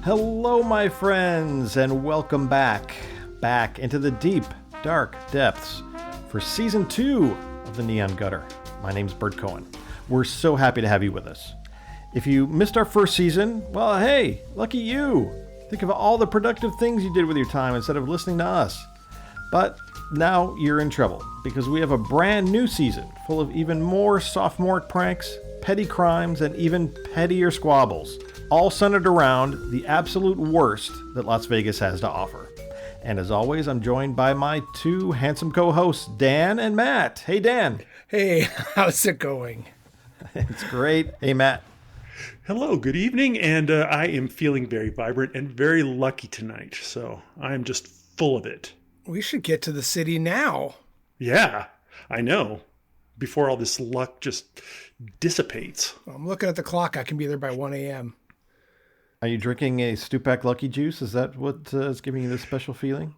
Hello, my friends, and welcome back into the deep, dark depths for Season 2 of the Neon Gutter. My name's Bert Cohen. We're so happy to have you with us. If you missed our first season, well, hey, lucky you. Think of all the productive things you did with your time instead of listening to us. But now you're in trouble, because we have a brand new season full of even more sophomoric pranks, petty crimes, and even pettier squabbles, all centered around the absolute worst that Las Vegas has to offer. And as always, I'm joined by my two handsome co-hosts, Dan and Matt. Hey, Dan. Hey, how's it going? It's great. Hey, Matt. Hello, good evening, and I am feeling very vibrant and very lucky tonight, so I'm just full of it. We should get to the city now. Yeah, I know. Before all this luck just dissipates. I'm looking at the clock. I can be there by 1 a.m. Are you drinking a Stupak Lucky Juice? Is that what is giving you this special feeling?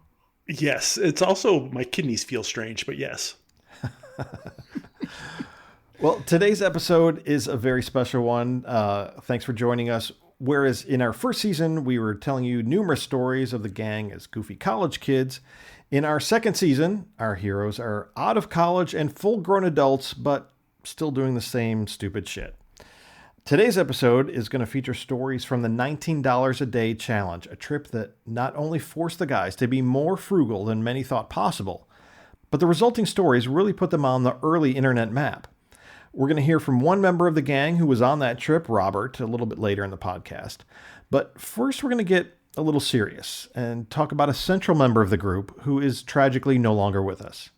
Yes, it's also my kidneys feel strange, but yes. Well, today's episode is a very special one. Thanks for joining us. Whereas in our first season, we were telling you numerous stories of the gang as goofy college kids. In our second season, our heroes are out of college and full-grown adults, but still doing the same stupid shit. Today's episode is going to feature stories from the $19 a day challenge, a trip that not only forced the guys to be more frugal than many thought possible, but the resulting stories really put them on the early internet map. We're going to hear from one member of the gang who was on that trip, Robert, a little bit later in the podcast. But first, we're going to get a little serious and talk about a central member of the group who is tragically no longer with us.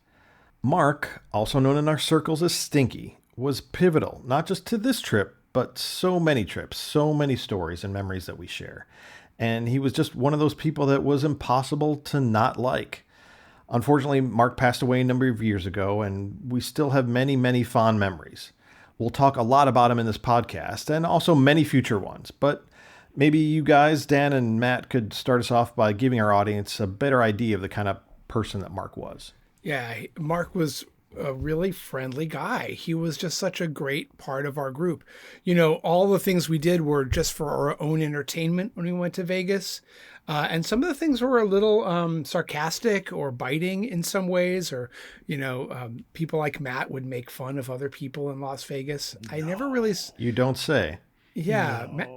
Mark, also known in our circles as Stinky, was pivotal, not just to this trip, but so many trips, so many stories and memories that we share. And he was just one of those people that was impossible to not like. Unfortunately, Mark passed away a number of years ago, and we still have many, many fond memories. We'll talk a lot about him in this podcast, and also many future ones. But maybe you guys, Dan and Matt, could start us off by giving our audience a better idea of the kind of person that Mark was. Yeah, Mark was a really friendly guy. He was just such a great part of our group. You know, all the things we did were just for our own entertainment when we went to Vegas. And some of the things were a little sarcastic or biting in some ways, or, people like Matt would make fun of other people in Las Vegas. No. I never really... You don't say. Yeah, no. Matt,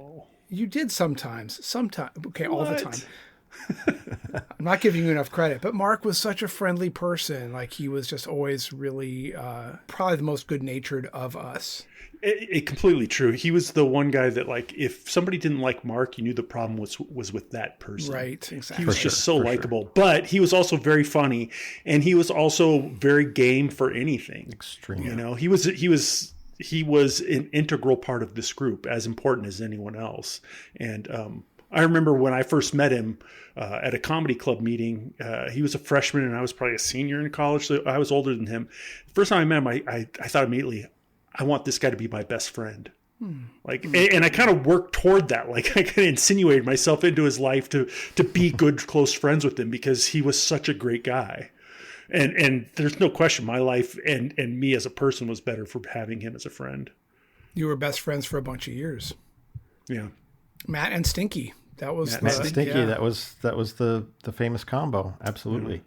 you did sometimes. Okay, all What? the time. I'm not giving you enough credit, but Mark was such a friendly person. Like, he was just always really probably the most good-natured of us. It completely true. He was the one guy that, like, if somebody didn't like Mark, you knew the problem was with that person. Right, exactly. He was just so likable. But he was also very funny, and he was also very game for anything. Extremely. You know, he was an integral part of this group, as important as anyone else. And I remember when I first met him at a comedy club meeting. He was a freshman, and I was probably a senior in college, so I was older than him. The first time I met him, I thought immediately, I want this guy to be my best friend. And I kind of worked toward that. Like, I kind of insinuated myself into his life to be good, close friends with him, because he was such a great guy. And there's no question my life and me as a person was better for having him as a friend. You were best friends for a bunch of years. Yeah. Matt and Stinky. That was Matt and Stinky. Yeah. That was the famous combo. Absolutely.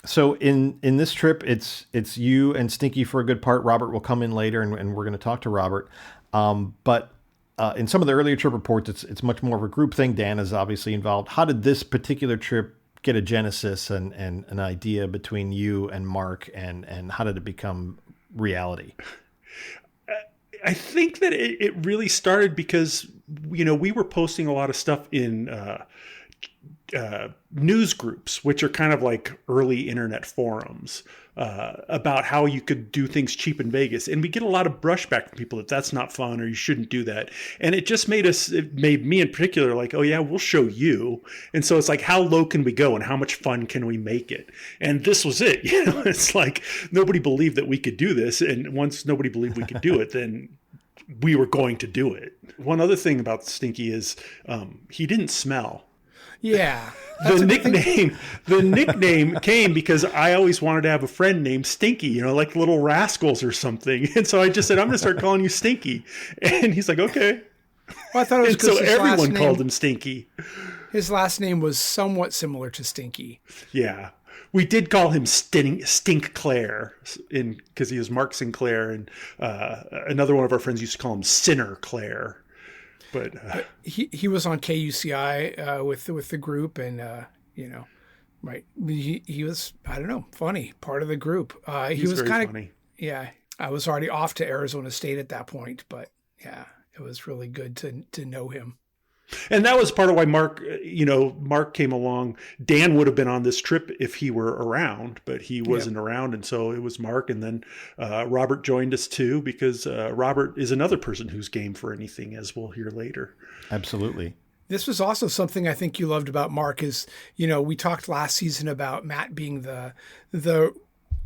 So in this trip, it's you and Stinky for a good part. Robert will come in later, and we're going to talk to Robert. But in some of the earlier trip reports, it's much more of a group thing. Dan is obviously involved. How did this particular trip get a genesis and an idea between you and Mark, and how did it become reality? I think that it really started because, we were posting a lot of stuff in news groups, which are kind of like early internet forums, about how you could do things cheap in Vegas. And we get a lot of brushback from people that that's not fun, or you shouldn't do that. And it just it made me in particular like, oh yeah, we'll show you. And so it's like, how low can we go and how much fun can we make it? And this was it. It's like nobody believed that we could do this. And once nobody believed we could do it, then we were going to do it. One other thing about Stinky is he didn't smell. Yeah. The nickname came because I always wanted to have a friend named Stinky, like Little Rascals or something. And so I just said, I'm going to start calling you Stinky. And he's like, okay. Well, I thought it was And so because everyone called him Stinky. his last name was somewhat similar to Stinky. Yeah. We did call him Stink Claire because he was Mark Sinclair, and another one of our friends used to call him Sinner Claire. But he was on KUCI with the group, and right. He was, I don't know, funny, part of the group. He was kind of funny. Yeah. I was already off to Arizona State at that point, but yeah, it was really good to know him. And that was part of why Mark came along. Dan would have been on this trip if he were around, but he wasn't around. And so it was Mark. And then Robert joined us too, because Robert is another person who's game for anything, as we'll hear later. Absolutely. This was also something I think you loved about Mark is, we talked last season about Matt being the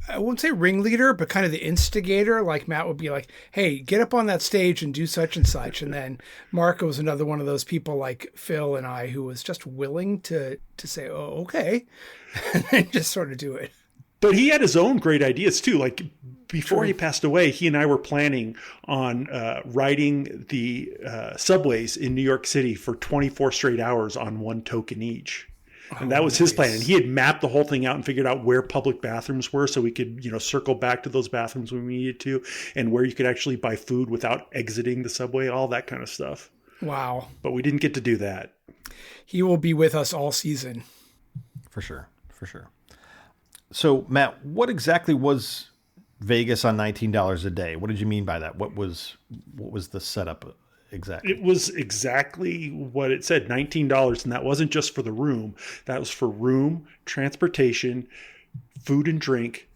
I won't say ringleader, but kind of the instigator. Like Matt would be like, hey, get up on that stage and do such and such. And then Mark was another one of those people like Phil and I who was just willing to say, oh, okay, and just sort of do it. But he had his own great ideas too. Like before he passed away, he and I were planning on riding the subways in New York City for 24 straight hours on one token each. And that was his plan. And he had mapped the whole thing out and figured out where public bathrooms were so we could, circle back to those bathrooms when we needed to, and where you could actually buy food without exiting the subway, all that kind of stuff. Wow. But we didn't get to do that. He will be with us all season. For sure. So, Matt, what exactly was Vegas on $19 a day? What did you mean by that? What was the setup exactly? It was exactly what it said, $19. And that wasn't just for the room. That was for room, transportation, food and drink,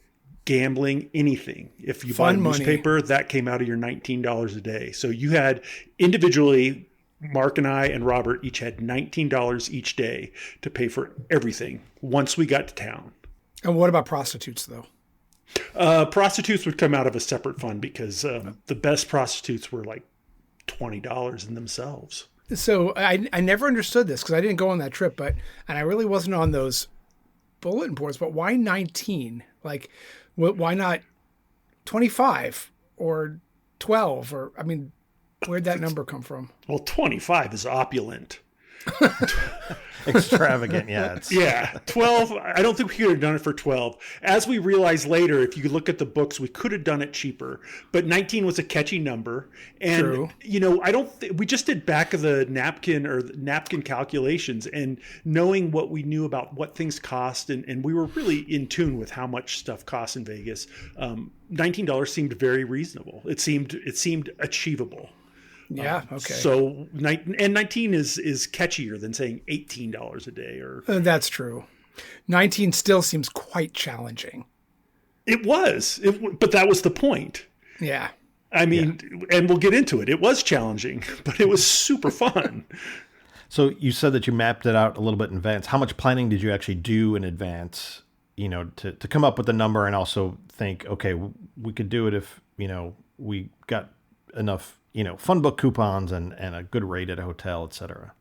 gambling, anything. If you bought a newspaper, that came out of your $19 a day. So you had individually, Mark and I and Robert each had $19 each day to pay for everything once we got to town. And what about prostitutes, though? Prostitutes would come out of a separate fund because the best prostitutes were like $20 in themselves. So I never understood this because I didn't go on that trip, and I really wasn't on those bulletin boards. But why 19? Like, why not 25 or 12? Or where'd that number come from? Well, 25 is opulent. Extravagant, yeah. Yeah, 12. I don't think we could have done it for 12. As we realized later, if you look at the books, we could have done it cheaper. But 19 was a catchy number, and True. We just did back of the napkin calculations, and knowing what we knew about what things cost, and we were really in tune with how much stuff costs in Vegas. $19 seemed very reasonable. It seemed achievable. Yeah. Okay. So 19 is catchier than saying $18 a day, or that's true. 19 still seems quite challenging. It was, but that was the point. Yeah. And we'll get into it. It was challenging, but it was super fun. So you said that you mapped it out a little bit in advance. How much planning did you actually do in advance, to come up with the number and also think, okay, we could do it if, we got enough fun book coupons and a good rate at a hotel, et cetera.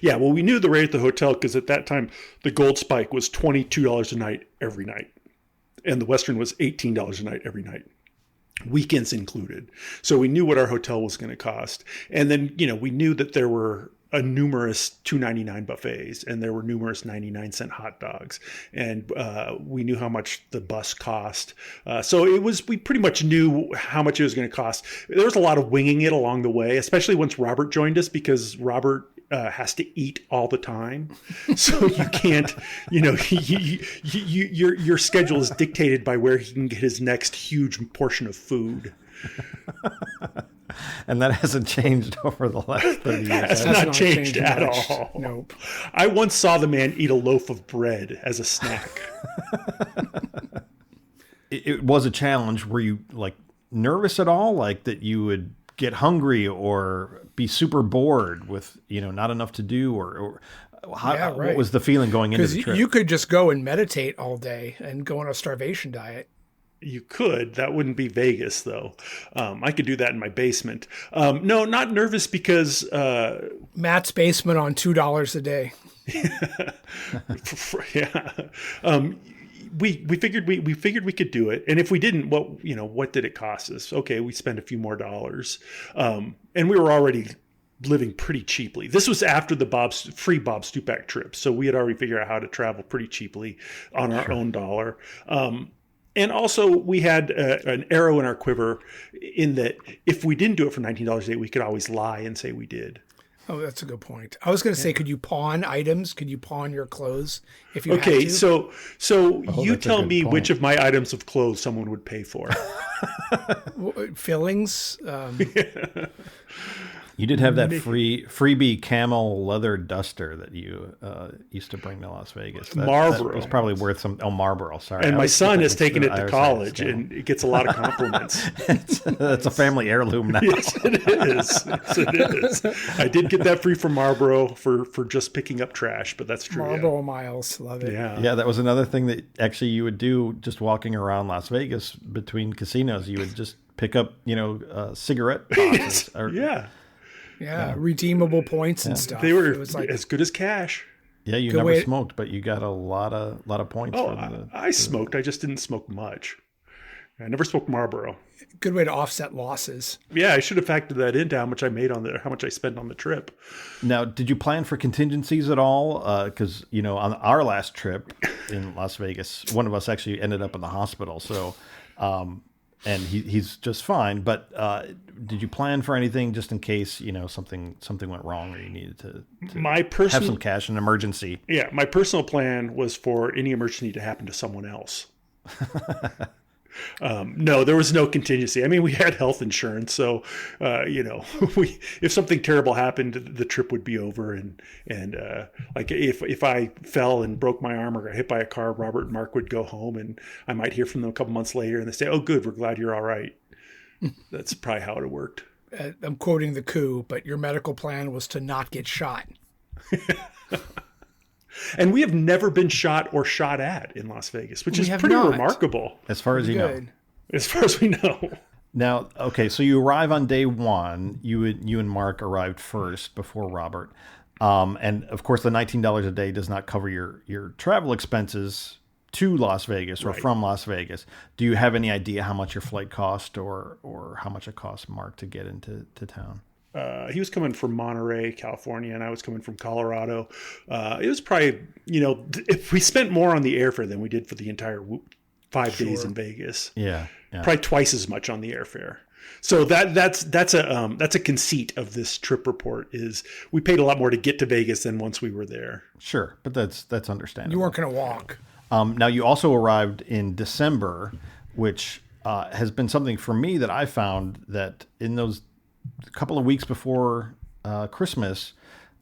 Yeah, well, we knew the rate at the hotel because at that time, the Gold Spike was $22 a night every night. And the Western was $18 a night every night, weekends included. So we knew what our hotel was going to cost. And then, we knew that there were numerous $2.99 buffets, and there were numerous 99-cent hot dogs, and we knew how much the bus cost. So we pretty much knew how much it was going to cost. There was a lot of winging it along the way, especially once Robert joined us, because Robert has to eat all the time. So you can't, your schedule is dictated by where he can get his next huge portion of food. And that hasn't changed over the last 30 years. That's not changed at all. Nope. I once saw the man eat a loaf of bread as a snack. It was a challenge. Were you nervous at all? Like that you would get hungry or be super bored with, not enough to do, or how, what was the feeling going into the trip? Because you could just go and meditate all day and go on a starvation diet. You could. That wouldn't be Vegas, though. I could do that in my basement. No, not nervous because Matt's basement on $2 a day. Yeah. We figured we could do it, and if we didn't, what did it cost us? Okay, we spent a few more dollars, and we were already living pretty cheaply. This was after the free Bob Stupak trip, so we had already figured out how to travel pretty cheaply on our own dollar. And also, we had an arrow in our quiver in that if we didn't do it for $19 a day, we could always lie and say we did. Oh, that's a good point. I was going to say, could you pawn items? Could you pawn your clothes if you had Okay, to? so you that's a tell good me point. which of my items of clothes someone would pay for. Fillings? You did have that freebie camel leather duster that you used to bring to Las Vegas. That Marlboro. was probably worth some. Oh, Marlboro, sorry. And I my was son has thinking taken it to Irish college, Scale. and it gets a lot of compliments. That's a family heirloom now. Yes, it is. Yes, it is. I did get that free from Marlboro for just picking up trash, but that's true. Marlboro Miles. Love it. Yeah. Yeah, that was another thing that actually you would do just walking around Las Vegas between casinos. You would just pick up, cigarette boxes. Yeah, redeemable points and stuff. They were It was like, as good as cash. Yeah, you Good never way- smoked, but you got a lot of points. Oh, for the, I smoked. I just didn't smoke much. I never smoked Marlboro. good way to offset losses. Yeah, I should have factored that into how much I made how much I spent on the trip. Now, did you plan for contingencies at all? Because on our last trip in Las Vegas, one of us actually ended up in the hospital. So, and he's just fine. But did you plan for anything just in case something went wrong or you needed to My have personal some cash in an emergency? Yeah, my personal plan was for any emergency to happen to someone else. No, there was no contingency. I mean, we had health insurance, so if something terrible happened, the trip would be over. And like if I fell and broke my arm or got hit by a car, Robert and Mark would go home, and I might hear from them a couple months later, and they say, "Oh, good, we're glad you're all right." That's probably how it worked. I'm quoting the coup, but your medical plan was to not get shot. And we have never been shot or shot at in Las Vegas, which We is have pretty not. remarkable As far as you know. Good. as far as we know. Now, okay, so you arrive on day one. You and Mark arrived first before Robert, and of course, the $19 a day does not cover your travel expenses to Las Vegas or from Las Vegas. Do you have any idea how much your flight cost or how much it cost Mark to get into town? He was coming from Monterey, California, and I was coming from Colorado. It was probably, if we spent more on the airfare than we did for the entire 5 days in Vegas. Yeah. Probably twice as much on the airfare. So that's a conceit of this trip report is we paid a lot more to get to Vegas than once we were there. Sure, but that's understandable. You weren't going to walk. Now, you also arrived in December, which has been something for me that I found that in those couple of weeks before Christmas,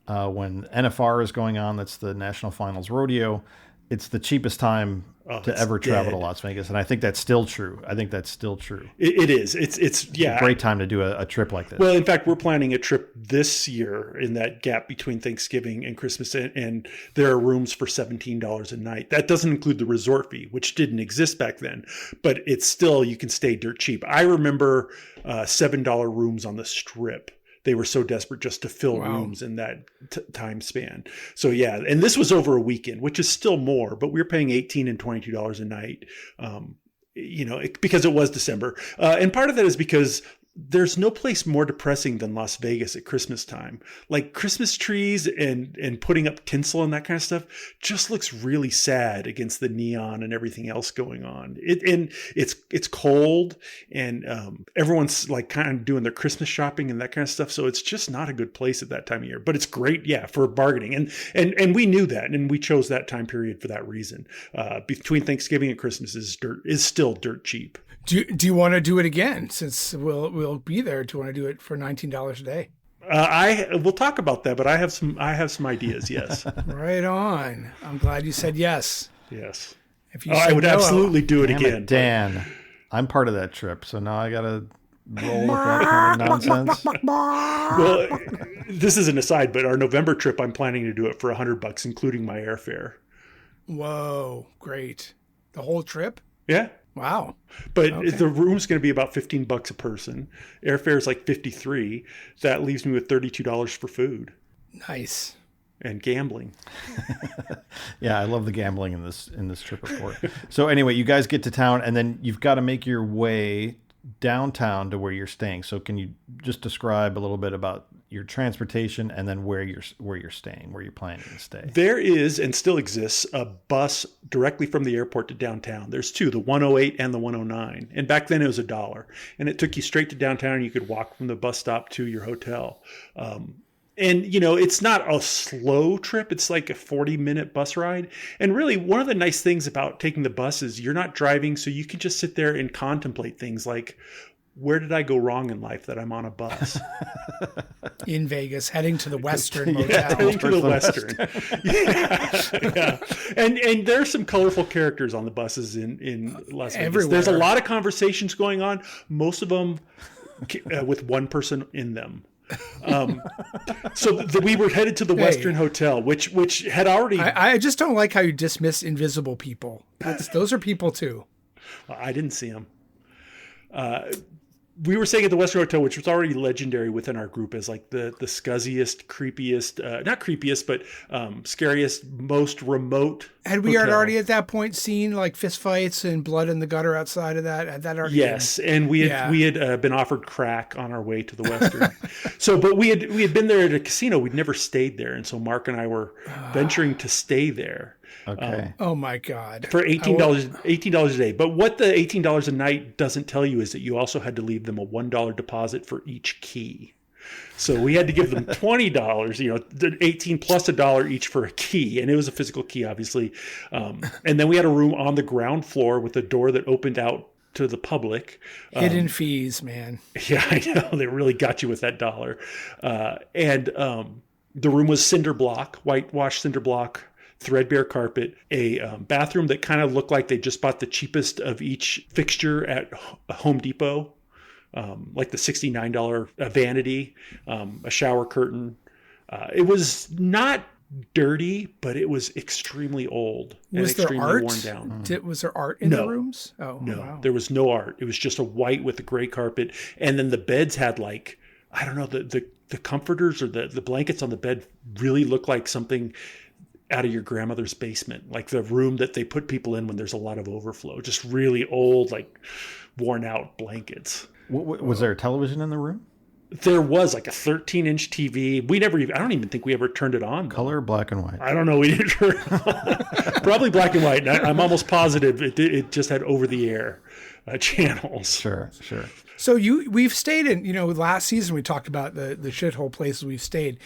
when NFR is going on, that's the National Finals Rodeo, it's the cheapest time to ever travel to Las Vegas. And I think that's still true. It is. It's A great time to do a trip like this. Well, in fact, we're planning a trip this year in that gap between Thanksgiving and Christmas, and there are rooms for $17 a night. That doesn't include the resort fee, which didn't exist back then, but it's still, you can stay dirt cheap. I remember $7 rooms on the Strip. They were so desperate just to fill rooms in that time span. So yeah, and this was over a weekend, which is still more, but we were paying $18 and $22 a night, because it was December. And part of that is because there's no place more depressing than Las Vegas at Christmas time. Like Christmas trees and putting up tinsel and that kind of stuff just looks really sad against the neon and everything else going on. It's cold and everyone's like kind of doing their Christmas shopping and that kind of stuff. So it's just not a good place at that time of year. But it's great, for bargaining. And we knew that, and we chose that time period for that reason. Between Thanksgiving and Christmas is still dirt cheap. Do you want to do it again? Since we'll be there. Do you want to do it for $19 a day? We'll talk about that, but I have some ideas. Yes. Right on. I'm glad you said yes. Yes. If you I said would no, absolutely do it Damn again. it, Dan, I'm part of that trip, so now I gotta roll with that kind of nonsense. Well, this is an aside, but our November trip, I'm planning to do it for $100, including my airfare. Whoa, great. The whole trip? Yeah. Wow. But the room's going to be about $15 a person. Airfare is like $53. That leaves me with $32 for food Nice. and gambling. Yeah, I love the gambling in this trip report. So anyway, you guys get to town, and then you've got to make your way downtown to where you're staying. So can you just describe a little bit about your transportation and then where you're staying, where you're planning to stay. There is, and still exists, a bus directly from the airport to downtown. There's two, the 108 and the 109. And back then it was $1. And it took you straight to downtown, and you could walk from the bus stop to your hotel. And, it's not a slow trip. It's like a 40-minute bus ride. And really, one of the nice things about taking the bus is you're not driving, so you can just sit there and contemplate things like, where did I go wrong in life that I'm on a bus? In Vegas, heading to the Western Motel. Yeah, heading to the Western. Yeah. And there are some colorful characters on the buses in Las Vegas. Everywhere. There's a lot of conversations going on, most of them with one person in them. We were headed to the Western Hotel, which had already... I just don't like how you dismiss invisible people. Those are people too. I didn't see them. We were staying at the Western Hotel, which was already legendary within our group as like the scuzziest, creepiest, not creepiest, but scariest, most remote. Had we hotel. already at that point seen like fistfights and blood in the gutter outside of that? Had that already? Yes, and we had been offered crack on our way to the Western. But we had been there at a casino. We'd never stayed there, and so Mark and I were venturing to stay there. Okay. Oh my God. For $18 a day. But what the $18 a night doesn't tell you is that you also had to leave them a $1 deposit for each key. So we had to give them $20, 18 plus $1 each for a key. And it was a physical key, obviously. And then we had a room on the ground floor with a door that opened out to the public. Hidden fees, man. Yeah, I know. They really got you with that dollar. And the room was cinder block, whitewashed cinder block, threadbare carpet, a bathroom that kind of looked like they just bought the cheapest of each fixture at Home Depot, like the $69 vanity, a shower curtain. It was not dirty, but it was extremely old and extremely worn down. Was there art in the rooms? Oh, no, wow. There was no art. It was just a white with a gray carpet. And then the beds had like, I don't know, the comforters or the blankets on the bed really looked like something out of your grandmother's basement, like the room that they put people in when there's a lot of overflow, just really old, like worn out blankets. Was there a television in the room? There was like a 13-inch TV. I don't even think we ever turned it on. Color, black and white? I don't know. We didn't turn it on. Probably black and white. I'm almost positive it just had over-the-air channels. Sure. So we've stayed in, last season we talked about the shithole places we've stayed.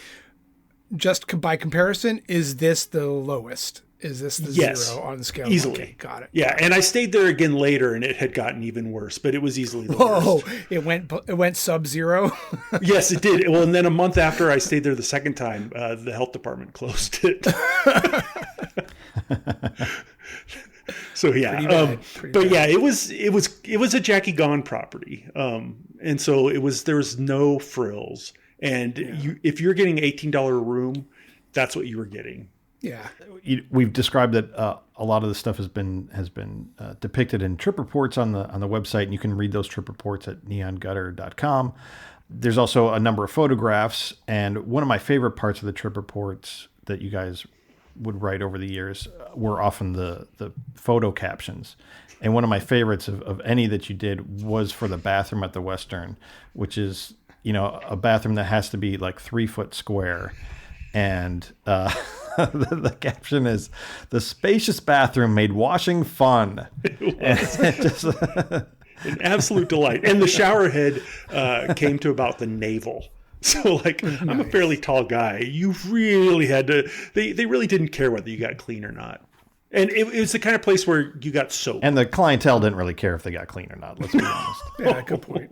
Just by comparison, is this the lowest? Is this the zero on the scale? Easily. Okay, got it. Yeah, and I stayed there again later, and it had gotten even worse, but it was easily the worst. It went sub-zero? Yes, it did. Well, and then a month after I stayed there the second time, the health department closed it. So yeah, but yeah, it was a Jackie Gone property, and so there was no frills. And if you're getting $18 a room, that's what you were getting. Yeah, we've described that a lot of the stuff has been depicted in trip reports on the website, and you can read those trip reports at neongutter.com. There's also a number of photographs, and one of my favorite parts of the trip reports that you guys would write over the years were often the photo captions. And one of my favorites of any that you did was for the bathroom at the Western, which is a bathroom that has to be like 3 foot square. And the caption is, "The spacious bathroom made washing fun." An absolute delight. And the shower head came to about the navel. So like, I'm a fairly tall guy. You really had to, they really didn't care whether you got clean or not. And it was the kind of place where you got soap. And the clientele didn't really care if they got clean or not. Let's be honest. Yeah, good point.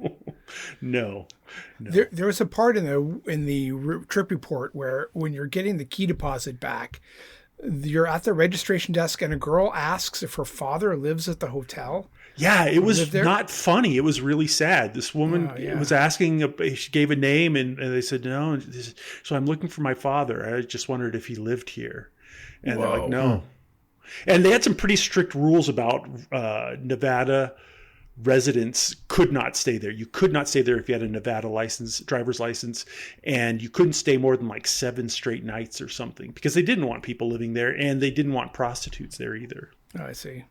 No. There was a part in the trip report where when you're getting the key deposit back, you're at the registration desk and a girl asks if her father lives at the hotel. Yeah, it was not funny. It was really sad. This woman was asking, she gave a name and they said, no. So I'm looking for my father. I just wondered if he lived here. And they're like, no. And they had some pretty strict rules about Nevada residents could not stay there. You could not stay there if you had a Nevada driver's license, and you couldn't stay more than like 7 straight nights or something because they didn't want people living there, and they didn't want prostitutes there either. Oh, I see.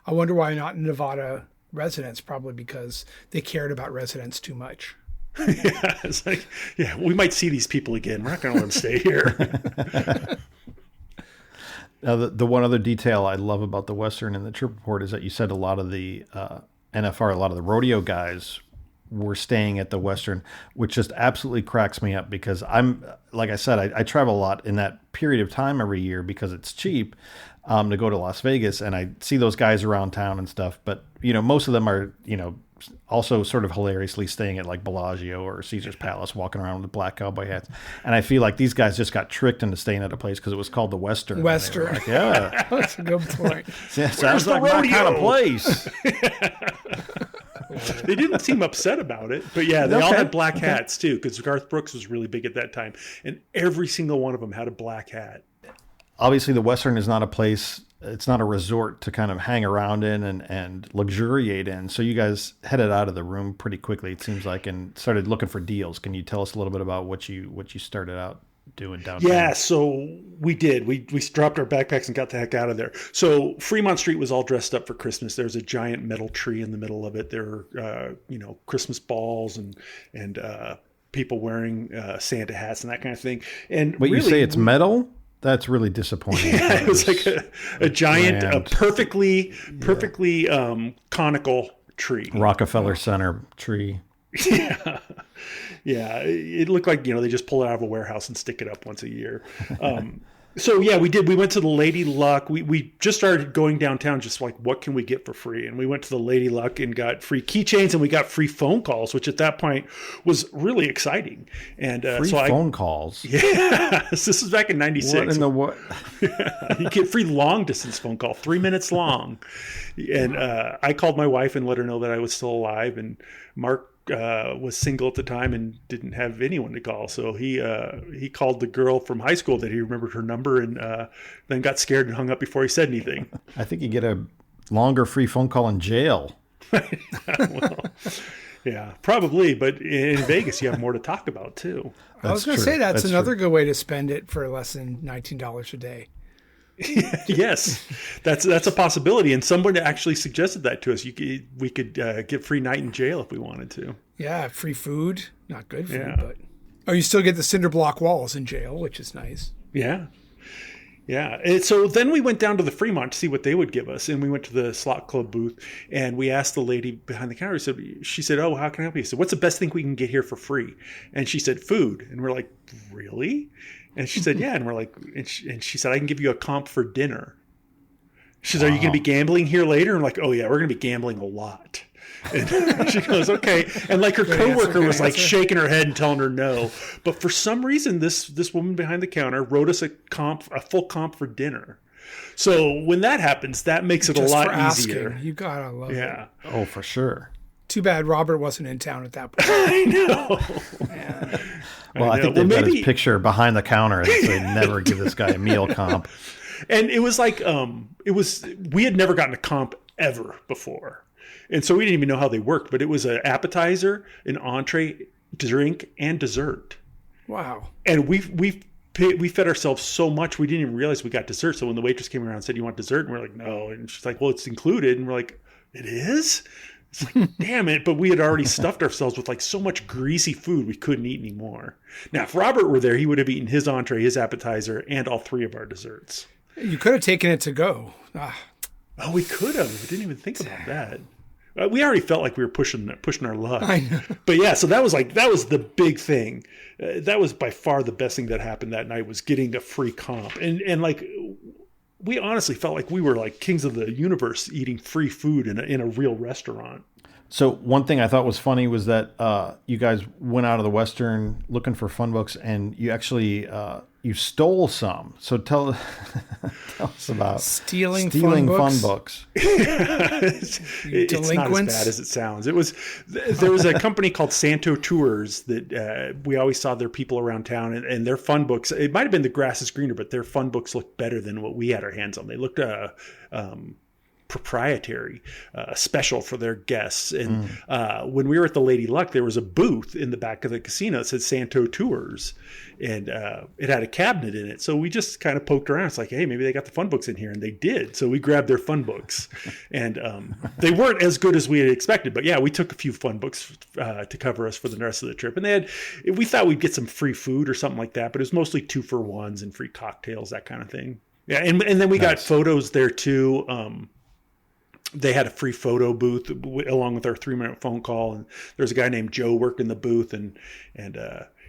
I wonder why not Nevada residents, probably because they cared about residents too much. Yeah, it's like, yeah, we might see these people again. We're not going to let them stay here. Now, the one other detail I love about the Western and the trip report is that you said a lot of the NFR, a lot of the rodeo guys were staying at the Western, which just absolutely cracks me up because like I said, I travel a lot in that period of time every year because it's cheap to go to Las Vegas, and I see those guys around town and stuff. But, most of them are, also sort of hilariously staying at like Bellagio or Caesar's Palace, walking around with black cowboy hats. And I feel like these guys just got tricked into staying at a place because it was called the Western. Western. Like, yeah. That's a good point. Yeah, sounds like my kind of place. They didn't seem upset about it, but yeah, they all had black hats too, because Garth Brooks was really big at that time, and every single one of them had a black hat. Obviously, the Western is not a place, it's not a resort to kind of hang around in and luxuriate in. So you guys headed out of the room pretty quickly, it seems like, and started looking for deals. Can you tell us a little bit about what you started out doing downtown? Yeah, so we did. We dropped our backpacks and got the heck out of there. So Fremont Street was all dressed up for Christmas. There's a giant metal tree in the middle of it. There were, Christmas balls and people wearing Santa hats and that kind of thing. And Wait, you say it's metal? That's really disappointing. Yeah, it was like a giant, perfectly conical tree. Rockefeller Center tree. Yeah. Yeah. It looked like, they just pull it out of a warehouse and stick it up once a year. So yeah, we did. We went to the Lady Luck. We just started going downtown, just like, what can we get for free? And we went to the Lady Luck and got free keychains, and we got free phone calls, which at that point was really exciting. And free phone calls. Yeah, this is back in '96. What in the what? You get free long distance phone call, 3 minutes long. And I called my wife and let her know that I was still alive. And Mark was single at the time and didn't have anyone to call, so he called the girl from high school that he remembered her number, and then got scared and hung up before he said anything. I think you get a longer free phone call in jail. Well, yeah, probably, but in Vegas you have more to talk about too. I was going to say that's another good way to spend it for less than $19 a day. Yes, that's a possibility, and someone actually suggested that to us. We could get free night in jail if we wanted to. Yeah, free food, not good food, but you still get the cinder block walls in jail, which is nice. Yeah, yeah. And so then we went down to the Fremont to see what they would give us, and we went to the slot club booth, and we asked the lady behind the counter. She said, "Oh, how can I help you?" I said, "What's the best thing we can get here for free?" And she said, "Food." And we're like, "Really?" And she said, "Yeah." And we're like, and she said, "I can give you a comp for dinner." She said, "Are you going to be gambling here later?" And I'm like, "Oh yeah, we're going to be gambling a lot." And she goes, "Okay." And like her coworker was like shaking her head and telling her no. But for some reason, this woman behind the counter wrote us a full comp for dinner. So when that happens, that makes it Just a lot for easier. Asking. You gotta love it. Yeah. Oh, for sure. Too bad Robert wasn't in town at that point. I know. Yeah. Well, I think they've got his picture behind the counter, and they never give this guy a meal comp. And it was like, we had never gotten a comp ever before. And so we didn't even know how they worked, but it was an appetizer, an entree, drink, and dessert. Wow. And we fed ourselves so much, we didn't even realize we got dessert. So when the waitress came around and said, "You want dessert?" And we're like, "No." And she's like, "Well, it's included." And we're like, "It is?" It's like, damn it. But we had already stuffed ourselves with like so much greasy food we couldn't eat anymore. Now, if Robert were there, he would have eaten his entree, his appetizer, and all three of our desserts. You could have taken it to go. Oh, we could have. We didn't even think about that. We already felt like we were pushing our luck. I know. But yeah, so that was the big thing. That was by far the best thing that happened that night, was getting a free comp. And like, we honestly felt like we were like kings of the universe eating free food in a real restaurant. So one thing I thought was funny was that you guys went out of the Western looking for fun books, and you actually you stole some. So tell us about stealing It's fun not as bad as it sounds. There was a company called Santo Tours that we always saw their people around town, and their fun books. It might have been The Grass is Greener, but their fun books looked better than what we had our hands on. They looked proprietary, special for their guests. And when we were at the Lady Luck, there was a booth in the back of the casino that said Santo Tours, and it had a cabinet in it. So we just kind of poked around. It's like, hey, maybe they got the fun books in here, and they did. So we grabbed their fun books, and they weren't as good as we had expected. But yeah, we took a few fun books to cover us for the rest of the trip, and we thought we'd get some free food or something like that, but it was mostly 2-for-1s and free cocktails, that kind of thing. Yeah, and then we got photos there too. They had a free photo booth along with our 3-minute phone call, and there's a guy named Joe working the booth, and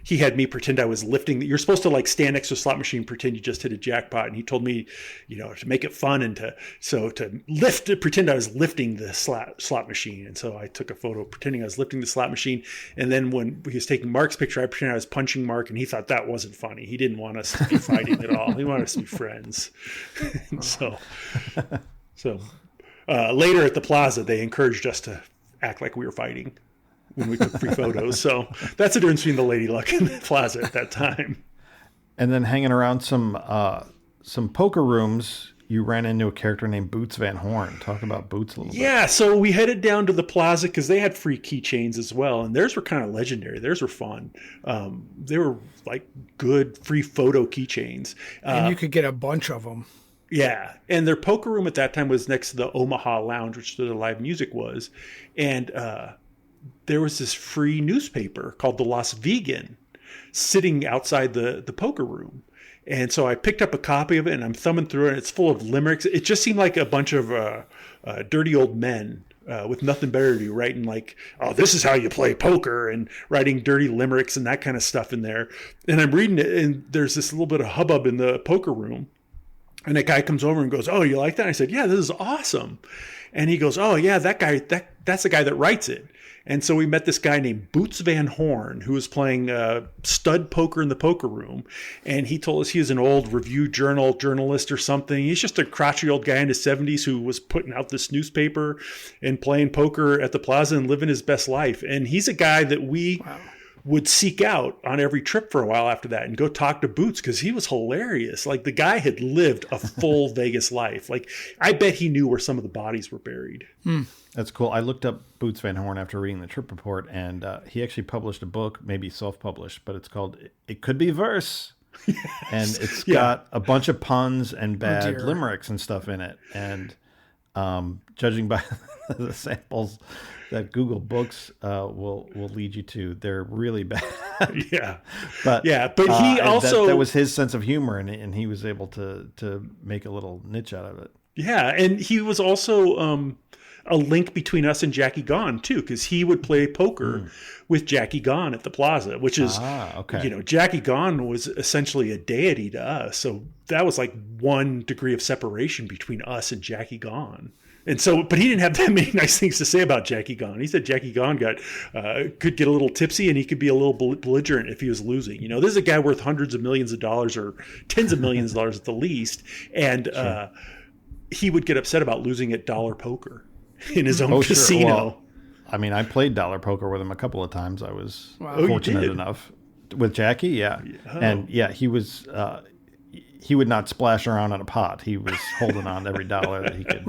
he had me pretend I was lifting. You're supposed to like stand next to a slot machine, pretend you just hit a jackpot, and he told me, to make it fun and to pretend I was lifting the slot machine. And so I took a photo pretending I was lifting the slot machine, and then when he was taking Mark's picture, I pretended I was punching Mark, and he thought that wasn't funny. He didn't want us to be fighting at all. He wanted us to be friends. And so later at the plaza, they encouraged us to act like we were fighting when we took free photos. So that's the difference between the Lady Luck and the plaza at that time. And then hanging around some poker rooms, you ran into a character named Boots Van Horn. Talk about Boots a little bit. Yeah, so we headed down to the plaza because they had free keychains as well, and theirs were kind of legendary. Theirs were fun. They were like good free photo keychains. And you could get a bunch of them. Yeah, and their poker room at that time was next to the Omaha Lounge, which the live music was, and there was this free newspaper called the Las Vegan sitting outside the poker room. And so I picked up a copy of it, and I'm thumbing through it, and it's full of limericks. It just seemed like a bunch of dirty old men with nothing better to do, writing like, oh, this is how you play poker, and writing dirty limericks and that kind of stuff in there. And I'm reading it, and there's this little bit of hubbub in the poker room. And a guy comes over and goes, oh, you like that? And I said, yeah, this is awesome. And he goes, oh, yeah, that guy, that's the guy that writes it. And so we met this guy named Boots Van Horn, who was playing stud poker in the poker room. And he told us he was an old review journalist or something. He's just a crotchety old guy in his 70s who was putting out this newspaper and playing poker at the plaza and living his best life. And he's a guy that we would seek out on every trip for a while after that and go talk to Boots because he was hilarious. Like, the guy had lived a full Vegas life. Like, I bet he knew where some of the bodies were buried. That's cool. I looked up Boots Van Horn after reading the trip report, and he actually published a book, maybe self-published, but it's called It Could Be Verse. And it's got a bunch of puns and bad limericks and stuff in it. And judging by the samples that Google Books will lead you to, they're really bad. But he also that was his sense of humor, and he was able to make a little niche out of it. Yeah, and he was also a link between us and Jackie Gone too, because he would play poker with Jackie Gone at the plaza, which is Jackie Gone was essentially a deity to us. So that was like 1 degree of separation between us and Jackie Gone. And so, but he didn't have that many nice things to say about Jackie Gone. He said Jackie Gone could get a little tipsy, and he could be a little belligerent if he was losing. This is a guy worth hundreds of millions of dollars or tens of millions of dollars at the least. And he would get upset about losing at dollar poker in his own casino. Sure. Well, I mean, I played dollar poker with him a couple of times. I was fortunate enough with Jackie. Yeah. And he was, he would not splash around on a pot. He was holding on to every dollar that he could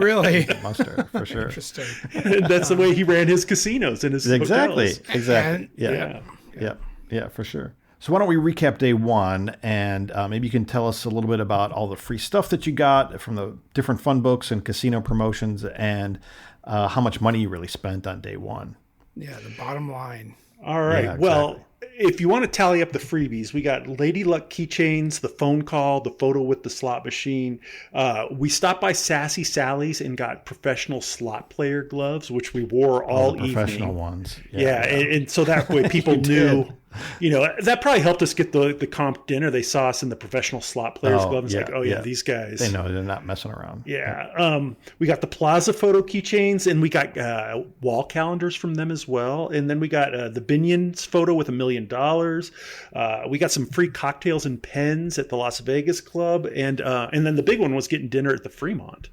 muster, for sure. Interesting. And that's the way he ran his casinos and his hotels. Exactly. Yeah, for sure. So why don't we recap day one, and maybe you can tell us a little bit about all the free stuff that you got from the different fun books and casino promotions, and how much money you really spent on day one. Yeah, the bottom line. All right. Yeah, exactly. Well, if you want to tally up the freebies, we got Lady Luck keychains, the phone call, the photo with the slot machine. We stopped by Sassy Sally's and got professional slot player gloves, which we wore all evening. Professional ones. Yeah. And so that way people knew. That probably helped us get the comp dinner. They saw us in the professional slot players gloves. These guys. They know they're not messing around. Yeah. We got the Plaza photo keychains, and we got wall calendars from them as well. And then we got the Binions photo with $1 million. We got some free cocktails and pens at the Las Vegas Club. And then the big one was getting dinner at the Fremont.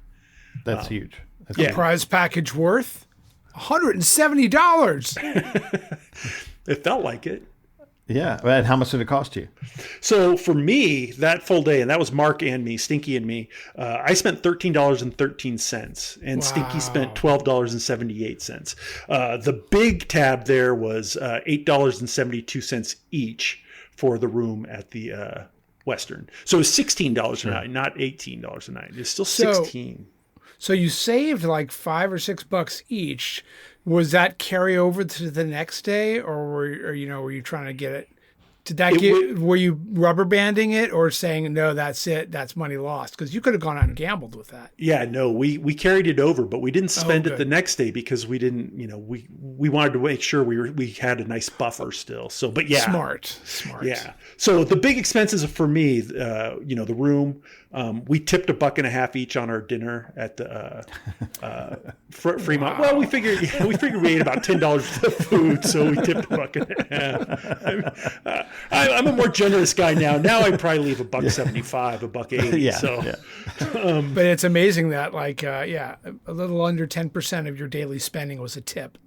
That's huge. A prize package worth $170. It felt like it. Yeah. And how much did it cost you? So for me, that full day, and that was Mark and me, Stinky and me, I spent $13.13, and Stinky spent $12.78. The big tab there was $8.72 each for the room at the Western. So it was $16 a night, not $18 a night. It's still 16. So you saved like $5 or $6 each. Was that carry over to the next day, or were you trying to get it? Were you rubber banding it or saying, no, that's it, that's money lost? Because you could have gone out and gambled with that. Yeah, no, we carried it over, but we didn't spend it the next day because we didn't, we wanted to make sure we had a nice buffer still. So, but yeah. Smart. Yeah. So the big expenses for me, the room, we tipped $1.50 each on our dinner at the Fremont. Wow. Well, we figured we ate about $10 worth of food, so we tipped $1.50. I'm a more generous guy now. Now I probably leave $1.75, $1.80. Yeah. So, but it's amazing that a little under 10% of your daily spending was a tip.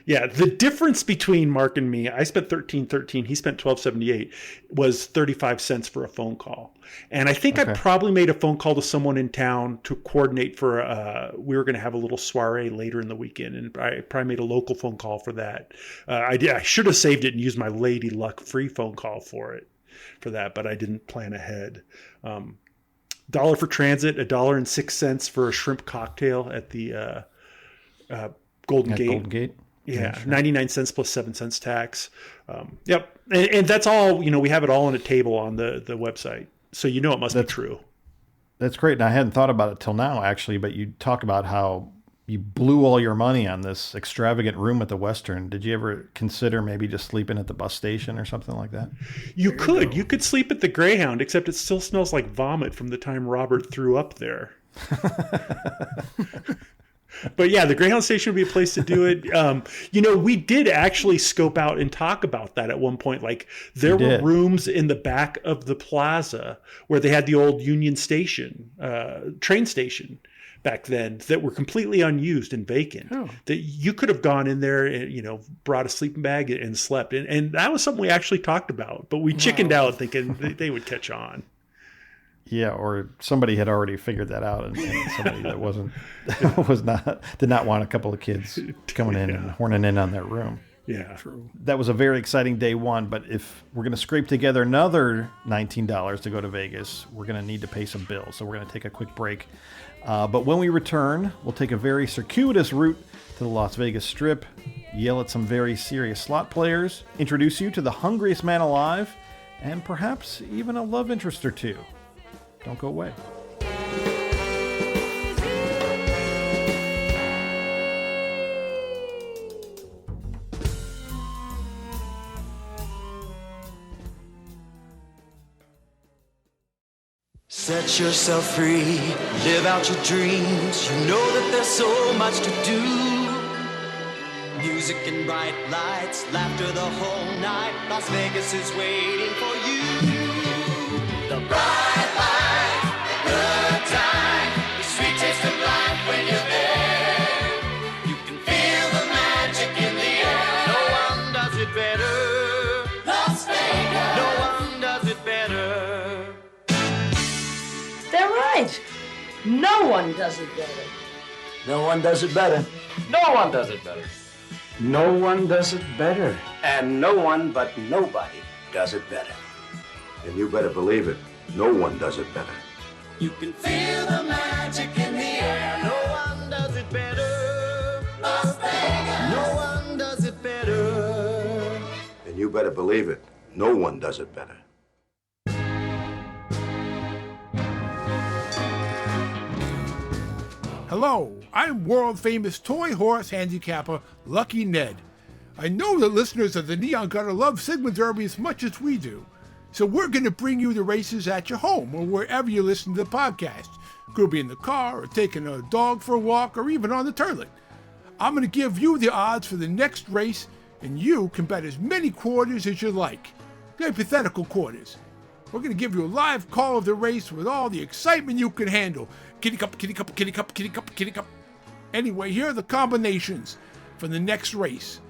Yeah, the difference between Mark and me, I spent $13.13, he spent $12.78, was 35 cents for a phone call. And I think I probably made a phone call to someone in town to coordinate for, we were going to have a little soiree later in the weekend, and I probably made a local phone call for that. I should have saved it and used my Lady Luck free phone call for that, but I didn't plan ahead. $1 for transit, $1.06 for a shrimp cocktail at the Golden Gate. Golden Gate. Yeah, 99 cents plus 7 cents tax. Yep. And that's all, we have it all on a table on the website. So it must be true. That's great. And I hadn't thought about it till now, actually, but you talk about how you blew all your money on this extravagant room at the Western. Did you ever consider maybe just sleeping at the bus station or something like that? You could sleep at the Greyhound, except it still smells like vomit from the time Robert threw up there. But yeah, the Greyhound station would be a place to do it. We did actually scope out and talk about that at one point. Like there were rooms in the back of the plaza where they had the old Union Station, train station back then that were completely unused and vacant. Oh. That you could have gone in there and, brought a sleeping bag and slept. And that was something we actually talked about, but we chickened out thinking they would catch on. Yeah, or somebody had already figured that out, and somebody that did not want a couple of kids coming in and horning in on their room. Yeah, true. That was a very exciting day one, but if we're going to scrape together another $19 to go to Vegas, we're going to need to pay some bills. So we're going to take a quick break. But when we return, we'll take a very circuitous route to the Las Vegas Strip, yell at some very serious slot players, introduce you to the hungriest man alive, and perhaps even a love interest or two. Don't go away. Set yourself free, live out your dreams. You know that there's so much to do. Music and bright lights, laughter the whole night. Las Vegas is waiting for you. The bright lights, good time, the sweet taste of life when you're there. You can feel the magic in the air. No one does it better. Las Vegas. No one does it better. They're right. No one does it better. No one does it better. No one does it better. No one does it better. And no one but nobody does it better. And you better believe it, no one does it better. You can feel the magic in the air. No one does it better. Las Vegas. No one does it better. And you better believe it, no one does it better. Hello, I'm world-famous toy horse handicapper Lucky Ned. I know that listeners of the Neon Gutter love Sigma Derby as much as we do, so we're going to bring you the races at your home or wherever you listen to the podcast. Could be in the car, or taking a dog for a walk, or even on the toilet. I'm going to give you the odds for the next race, and you can bet as many quarters as you like. Hypothetical quarters. We're going to give you a live call of the race with all the excitement you can handle. Kitty cup, kitty cup, kitty cup, kitty cup, kitty cup. Anyway, here are the combinations for the next race.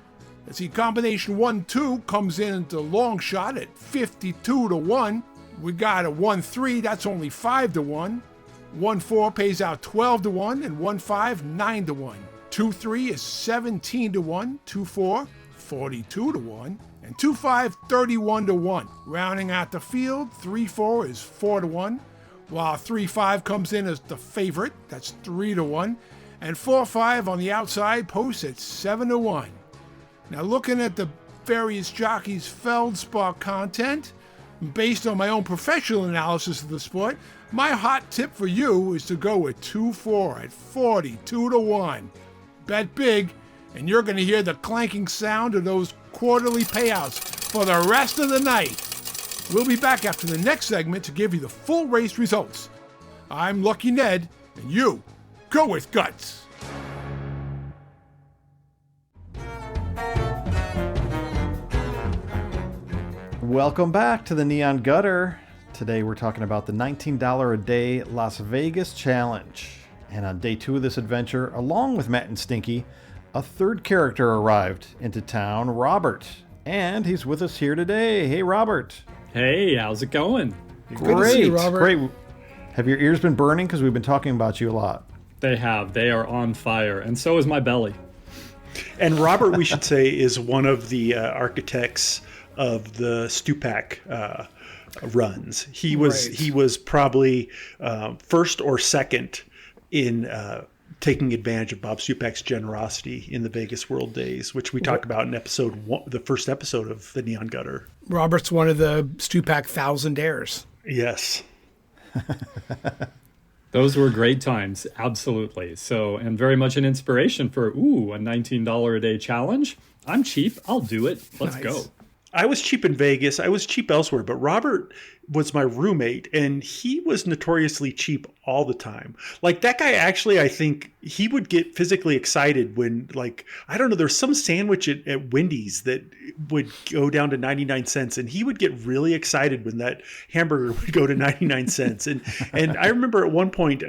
Let's see, combination 1-2 comes in at the long shot at 52-1. We got a 1-3, that's only 5-1. 1-4 pays out 12-1, and 1-5, 9-1. 2-3 is 17-1. 2-4, 42-1. And 2-5, 31-1. Rounding out the field, 3-4 is 4-1. While 3-5 comes in as the favorite, that's 3-1. And 4-5 on the outside posts at 7-1. Now, looking at the various jockeys' feldspar content, based on my own professional analysis of the sport, my hot tip for you is to go with 2-4 at 42-1. Bet big, and you're going to hear the clanking sound of those quarterly payouts for the rest of the night. We'll be back after the next segment to give you the full race results. I'm Lucky Ned, and you go with guts. Welcome back to the Neon Gutter. Today we're talking about the $19 a day Las Vegas Challenge. And on day 2 of this adventure, along with Matt and Stinky, a third character arrived into town, Robert. And he's with us here today. Hey, Robert. Hey, how's it going? Good to see you, Robert. Great. Have your ears been burning? Because we've been talking about you a lot. They have. They are on fire. And so is my belly. And Robert, we should say, is one of the architects of the Stupak runs. He was probably first or second in taking advantage of Bob Stupak's generosity in the Vegas World Days, which we talked about in episode 1, the first episode of the Neon Gutter. Robert's one of the Stupak thousandaires. Yes. Those were great times, absolutely. So, and very much an inspiration for, a $19 a day challenge. I'm cheap. I'll do it. Let's go. I was cheap in Vegas. I was cheap elsewhere, but Robert was my roommate, and he was notoriously cheap all the time. Like, that guy actually, I think he would get physically excited when, like, I don't know, there's some sandwich at Wendy's that would go down to 99 cents, and he would get really excited when that hamburger would go to 99 cents. And I remember at one point,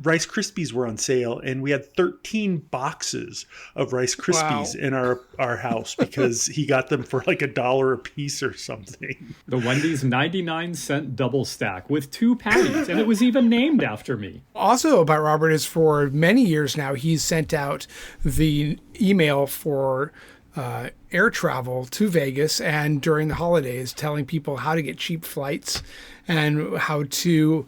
Rice Krispies were on sale, and we had 13 boxes of Rice Krispies in our house because he got them for like $1 a piece or something. The Wendy's 99-cent double stack with 2 patties, and it was even named after me. Also about Robert is for many years now, he's sent out the email for air travel to Vegas and during the holidays, telling people how to get cheap flights and how to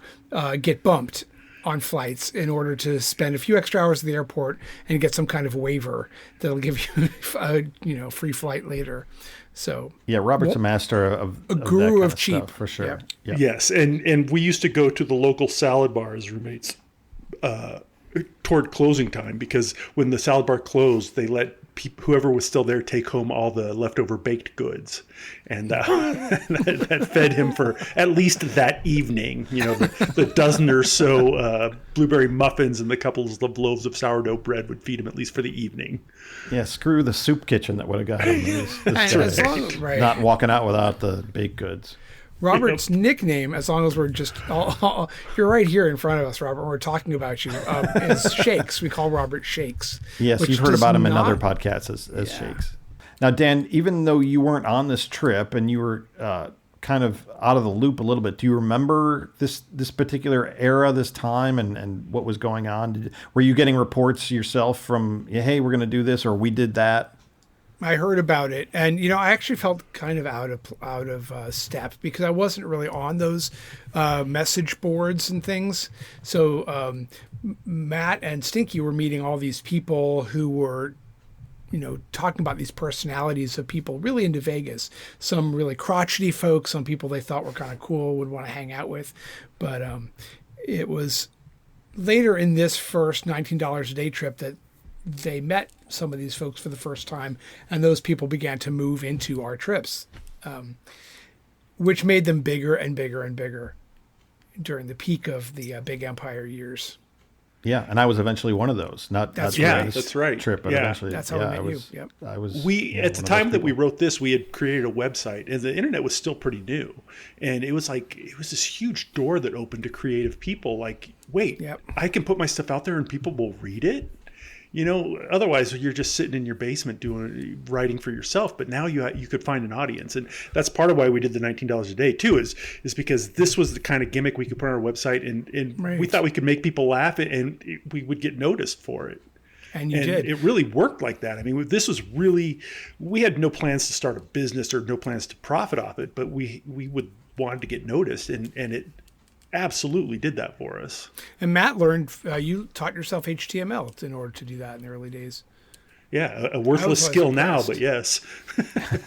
get bumped on flights in order to spend a few extra hours at the airport and get some kind of waiver that'll give you a free flight later. So yeah, Robert's a master of a guru that of cheap stuff, for sure. Yeah. Yes, and we used to go to the local salad bar as roommates toward closing time, because when the salad bar closed, they let whoever was still there take home all the leftover baked goods, and that fed him for at least that evening. You know, the dozen or so blueberry muffins and the couples of loaves of sourdough bread would feed him at least for the evening. Yeah, screw the soup kitchen that would have got him. This guy, not walking out without the baked goods. Robert's nickname, as long as we're just you're right here in front of us, Robert, we're talking about you, is Shakes. We call Robert Shakes. Yes, you've heard about him in other podcasts as Shakes. Now, Dan, even though you weren't on this trip and you were kind of out of the loop a little bit, do you remember this particular era, this time, and what was going on? Were you getting reports yourself from, hey, we're going to do this, or we did that? I heard about it, and I actually felt kind of out of step because I wasn't really on those message boards and things. So Matt and Stinky were meeting all these people who were, talking about these personalities of people really into Vegas. Some really crotchety folks, some people they thought were kind of cool, would want to hang out with, but it was later in this first $19 a day trip that they met some of these folks for the first time, and those people began to move into our trips, which made them bigger and bigger and bigger during the peak of the Big Empire years. Yeah, and I was eventually one of those. That's right. Trip, but eventually, that's how I met you. Yep. I was. At the time that we wrote this, we had created a website, and the internet was still pretty new, and it was this huge door that opened to creative people. Like, wait, I can put my stuff out there, and people will read it. Otherwise you're just sitting in your basement writing for yourself. But now you could find an audience, and that's part of why we did the $19 a day too. Is because this was the kind of gimmick we could put on our website, and Right. we thought we could make people laugh, and we would get noticed for it. And you did. It really worked like that. I mean, this was really, we had no plans to start a business or no plans to profit off it, but we would wanted to get noticed, and it absolutely did that for us. And Matt learned, you taught yourself HTML in order to do that in the early days. Yeah, a worthless skill now, but yes.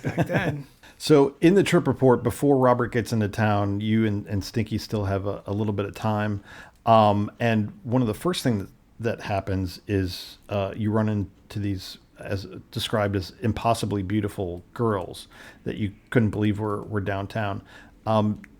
Back then. So in the trip report, before Robert gets into town, you and Stinky still have a little bit of time. And one of the first things that happens is you run into these, as described as impossibly beautiful girls that you couldn't believe were downtown.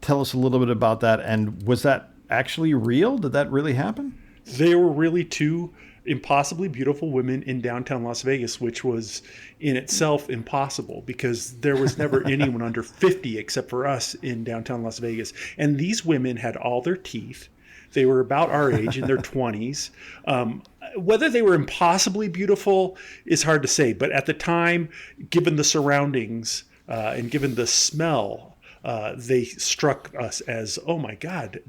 Tell us a little bit about that. And was that actually real? Did that really happen? They were really two impossibly beautiful women in downtown Las Vegas, which was in itself impossible because there was never anyone under 50 except for us in downtown Las Vegas. And these women had all their teeth. They were about our age, in their 20s. Whether they were impossibly beautiful is hard to say. But at the time, given the surroundings and given the smell, they struck us as, oh my God,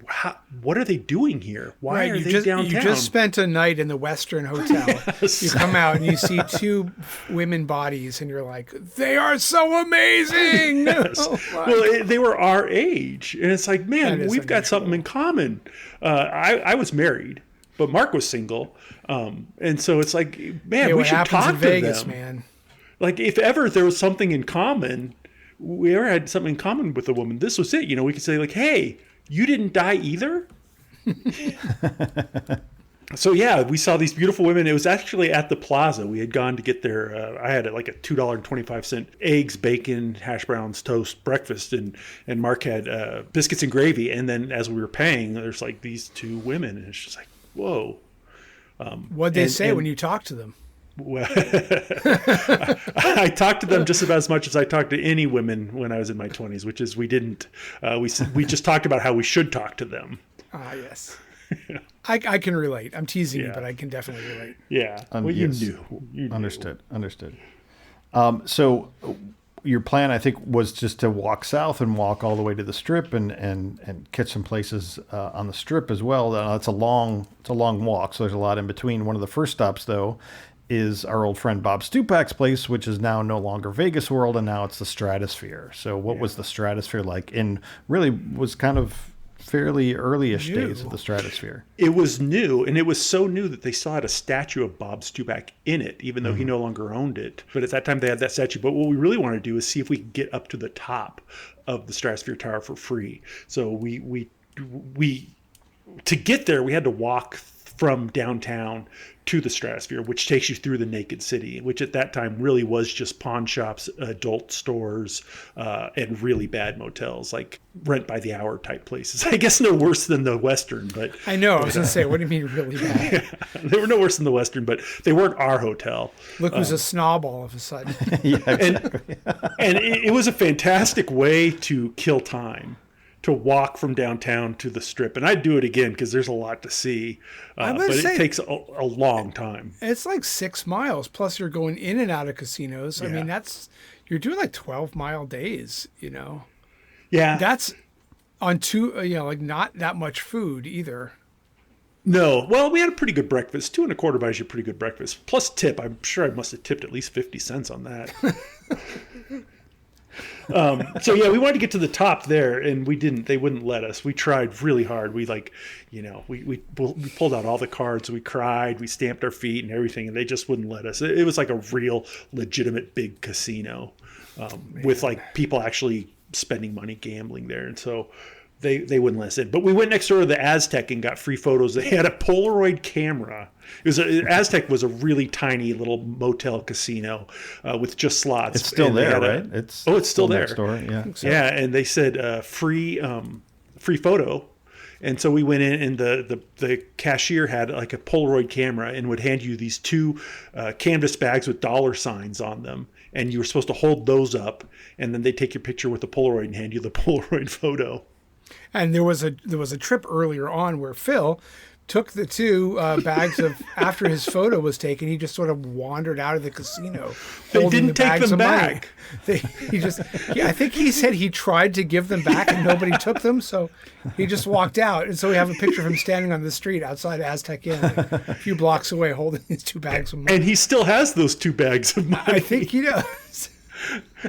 what are they doing here? Why are they downtown? You just spent a night in the Western Hotel. Yes. You come out and you see two women bodies and you're like, they are so amazing. Yes. Well, they were our age. And it's like, man, we've got something in common. I was married, but Mark was single. And so it's like, man, we should talk to Vegas, them. Man. Like if ever there was something in common, we ever had something in common with a woman, this was it. We could say like, hey, you didn't die either. So yeah, we saw these beautiful women. It was actually at the plaza. We had gone to get their, I had like a $2.25 eggs, bacon, hash browns, toast, breakfast. And Mark had biscuits and gravy. And then as we were paying, there's like these two women. And it's just like, whoa. What'd they say when you talked to them? Well, I talked to them just about as much as I talked to any women when I was in my 20s, which is we didn't. We just talked about how we should talk to them. Ah, yes. I can relate. I'm teasing you, but I can definitely relate. Yeah. Well, yes. You knew. Understood. So your plan, I think, was just to walk south and walk all the way to the Strip and catch some places on the Strip as well. It's a long walk, so there's a lot in between. One of the first stops, though, is our old friend Bob Stupak's place, which is now no longer Vegas World, and now it's the Stratosphere. So what was the Stratosphere like? And really was kind of fairly early-ish days of the Stratosphere. It was new, and it was so new that they still had a statue of Bob Stupak in it, even though he no longer owned it. But at that time, they had that statue. But what we really wanted to do is see if we could get up to the top of the Stratosphere Tower for free. So we to get there, we had to walk from downtown to the Stratosphere, which takes you through the Naked City, which at that time really was just pawn shops, adult stores, and really bad motels, like rent by the hour type places. I guess no worse than the Western, but I know. I was going to say, what do you mean really bad? Yeah, they were no worse than the Western, but they weren't our hotel. Look who's a snob all of a sudden. Yeah, exactly. And it was a fantastic way to kill time, to walk from downtown to the Strip. And I'd do it again because there's a lot to see, but it takes a long time. It's like 6 miles, plus you're going in and out of casinos. Yeah. I mean, you're doing like 12-mile days, Yeah. That's on two, like not that much food either. No. Well, we had a pretty good breakfast. $2.25 buys you a pretty good breakfast. Plus tip. I'm sure I must have tipped at least 50 cents on that. So yeah, we wanted to get to the top there, and we didn't. They wouldn't let us. We tried really hard. We we pulled out all the cards. We cried. We stamped our feet and everything, and they just wouldn't let us. It was like a real legitimate big casino with like people actually spending money gambling there, and so they wouldn't let us in. But we went next door to the Aztec and got free photos. They had a Polaroid camera. Aztec was a really tiny little motel casino with just slots. It's still there, right? It's still there. Next door, yeah. Yeah, and they said free photo. And so we went in, and the cashier had like a Polaroid camera and would hand you these two canvas bags with dollar signs on them. And you were supposed to hold those up, and then they take your picture with the Polaroid and hand you the Polaroid photo. And there was a trip earlier on where Phil took the two bags of, after his photo was taken, he just sort of wandered out of the casino. They didn't take them back. I think he said he tried to give them back and nobody took them, so he just walked out. And so we have a picture of him standing on the street outside Aztec Inn, a few blocks away, holding his 2 bags of money. And he still has those 2 bags of money. I think he does.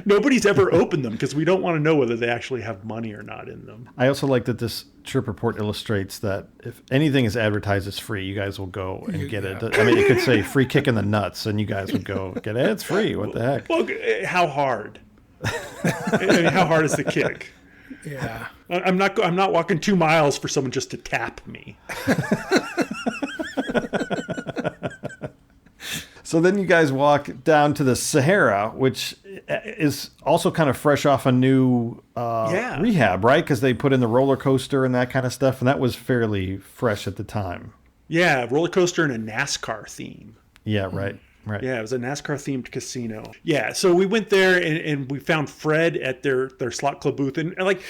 Nobody's ever opened them because we don't want to know whether they actually have money or not in them. I also like that this trip report illustrates that if anything is advertised as free, you guys will go and get it. I mean, it could say free kick in the nuts and you guys would go get it. It's free. What the heck? Well, how hard? I mean, how hard is the kick? Yeah. I'm not walking 2 miles for someone just to tap me. So then you guys walk down to the Sahara, which is also kind of fresh off a new rehab, right? Because they put in the roller coaster and that kind of stuff, and that was fairly fresh at the time. Yeah, roller coaster and a NASCAR theme. Yeah, right. Right. Yeah, it was a NASCAR-themed casino. Yeah, so we went there and we found Fred at their slot club booth. And like,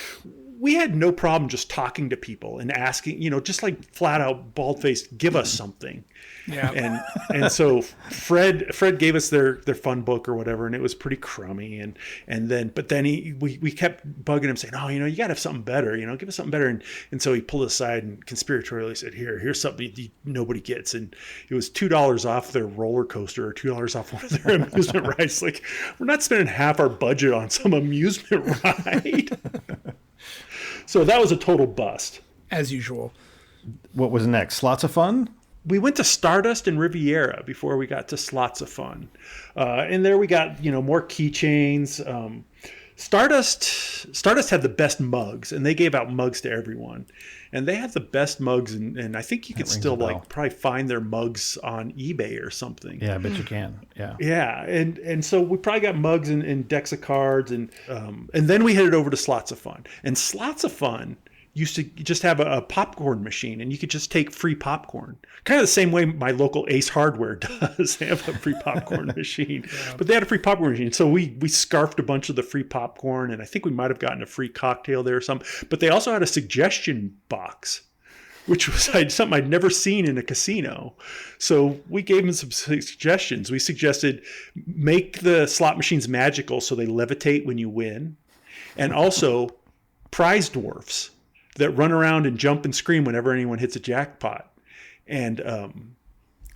we had no problem just talking to people and asking, just like flat out, bald-faced, give us something. Yeah. And so Fred gave us their fun book or whatever, and it was pretty crummy. But then we kept bugging him saying, oh, you got to have something better, give us something better. And so he pulled us aside and conspiratorially said, here's something nobody gets. And it was $2 off their roller coaster or $2 off one of their amusement rides. Like, we're not spending half our budget on some amusement ride. So that was a total bust. As usual. What was next? Slots of Fun? We went to Stardust and Riviera before we got to Slots of Fun. And there we got, more keychains. Stardust had the best mugs, and they gave out mugs to everyone. And they had the best mugs, and I think you could still probably find their mugs on eBay or something. Yeah, I bet you can. Yeah. Yeah, and so we probably got mugs and decks of cards, and then we headed over to Slots of Fun. And Slots of Fun used to just have a popcorn machine, and you could just take free popcorn. Kind of the same way my local Ace Hardware does. They have a free popcorn machine. Yeah. But they had a free popcorn machine. So we scarfed a bunch of the free popcorn, and I think we might have gotten a free cocktail there or something. But they also had a suggestion box, which was something I'd never seen in a casino. So we gave them some suggestions. We suggested make the slot machines magical so they levitate when you win. And also prize dwarfs that run around and jump and scream whenever anyone hits a jackpot. And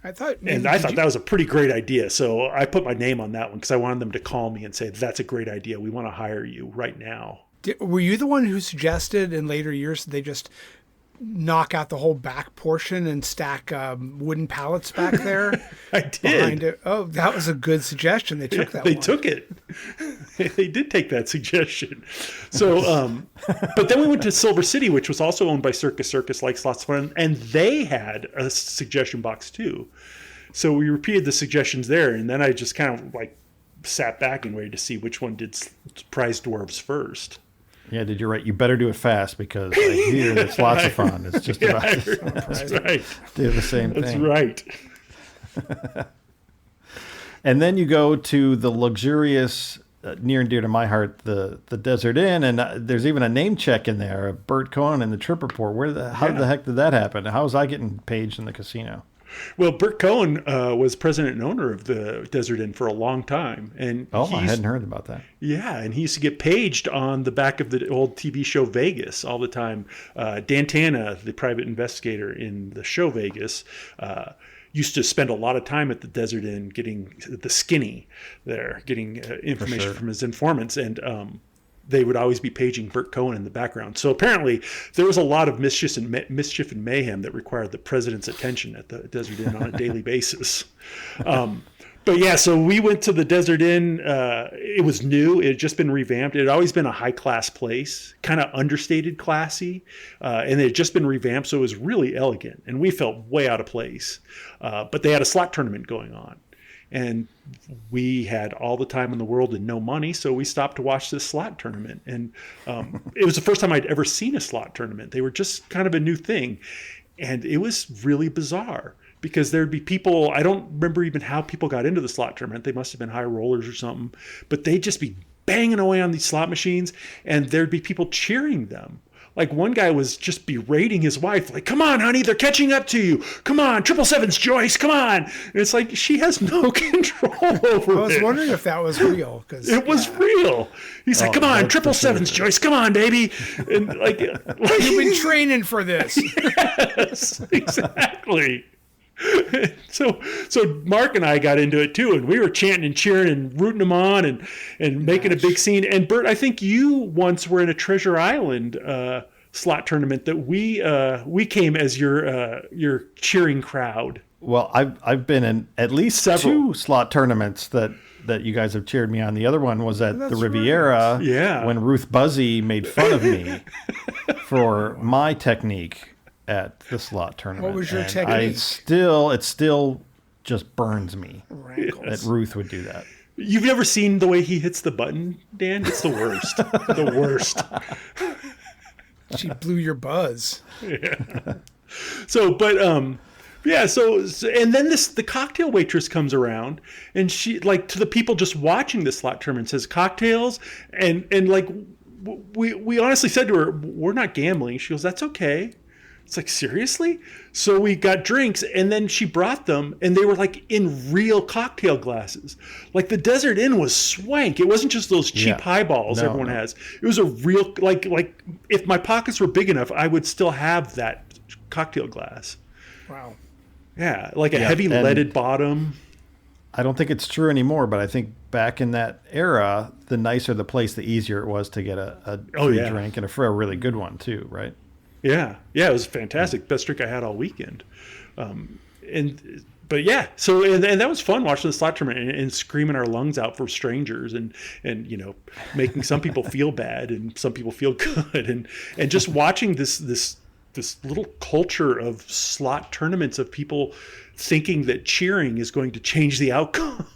I thought that was a pretty great idea. So I put my name on that one because I wanted them to call me and say, that's a great idea. We want to hire you right now. Were you the one who suggested in later years that they just knock out the whole back portion and stack wooden pallets back there? I did. Oh, that was a good suggestion. They took that. They took it. They did take that suggestion. So, but then we went to Silver City, which was also owned by Circus, like Slots of Fun, and they had a suggestion box too. So we repeated the suggestions there, and then I just kind of like sat back and waited to see which one did prize dwarves first. Yeah, did you write? You better do it fast because I hear it's lots of fun. It's just about that's right. Do the same thing. That's right. And then you go to the luxurious, near and dear to my heart, the Desert Inn, and there's even a name check in there, Bert Cohen in the trip report. How the heck did that happen? How was I getting paged in the casino? Well, Bert Cohen was president and owner of the Desert Inn for a long time. And I hadn't heard about that. Yeah, and he used to get paged on the back of the old TV show Vegas all the time. Dan Tana, the private investigator in the show Vegas, used to spend a lot of time at the Desert Inn getting the skinny there, getting information from his informants. And they would always be paging Bert Cohen in the background. So apparently there was a lot of mischief and mayhem that required the president's attention at the Desert Inn on a daily basis. But yeah, so we went to the Desert Inn. It was new. It had just been revamped. It had always been a high-class place, kind of understated classy. And it had just been revamped, so it was really elegant. And we felt way out of place. But they had a slot tournament going on. And we had all the time in the world and no money, so we stopped to watch this slot tournament. And it was the first time I'd ever seen a slot tournament. They were just kind of a new thing. And it was really bizarre because there'd be people, I don't remember even how people got into the slot tournament. They must have been high rollers or something. But they'd just be banging away on these slot machines, and there'd be people cheering them. Like one guy was just berating his wife, like, "Come on, honey, they're catching up to you. Come on, 777's, Joyce, come on." And it's like, she has no control over it. I was wondering if that was real. It was real. He's like, "Come on, 777's, Joyce, come on, baby." And like you've been training for this. Yes, exactly. So Mark and I got into it too, and we were chanting and cheering and rooting them on and making a big scene. And Bert, I think you once were in a Treasure Island slot tournament that we came as your cheering crowd. Well, I've been in at least several 2 slot tournaments that you guys have cheered me on. The other one was at the Riviera, when Ruth Buzzy made fun of me for my technique at the slot tournament. What was your technique? It still just burns me that Ruth would do that. You've never seen the way he hits the button, Dan? It's the worst. The worst. She blew your buzz. Yeah. So, but and then the cocktail waitress comes around, and she, like, to the people just watching the slot tournament, says, "Cocktails," and like we honestly said to her, "We're not gambling." She goes, "That's okay." It's like, seriously? So we got drinks, and then she brought them, and they were like in real cocktail glasses. Like the Desert Inn was swank. It wasn't just those cheap highballs everyone has. It was a real, like if my pockets were big enough, I would still have that cocktail glass. Wow. Yeah, like a heavy leaded bottom. I don't think it's true anymore, but I think back in that era, the nicer the place, the easier it was to get a free drink, and for a really good one too, right? Yeah, it was fantastic. Best drink I had all weekend. So that was fun watching the slot tournament and screaming our lungs out for strangers and making some people feel bad and some people feel good and just watching this little culture of slot tournaments of people thinking that cheering is going to change the outcome.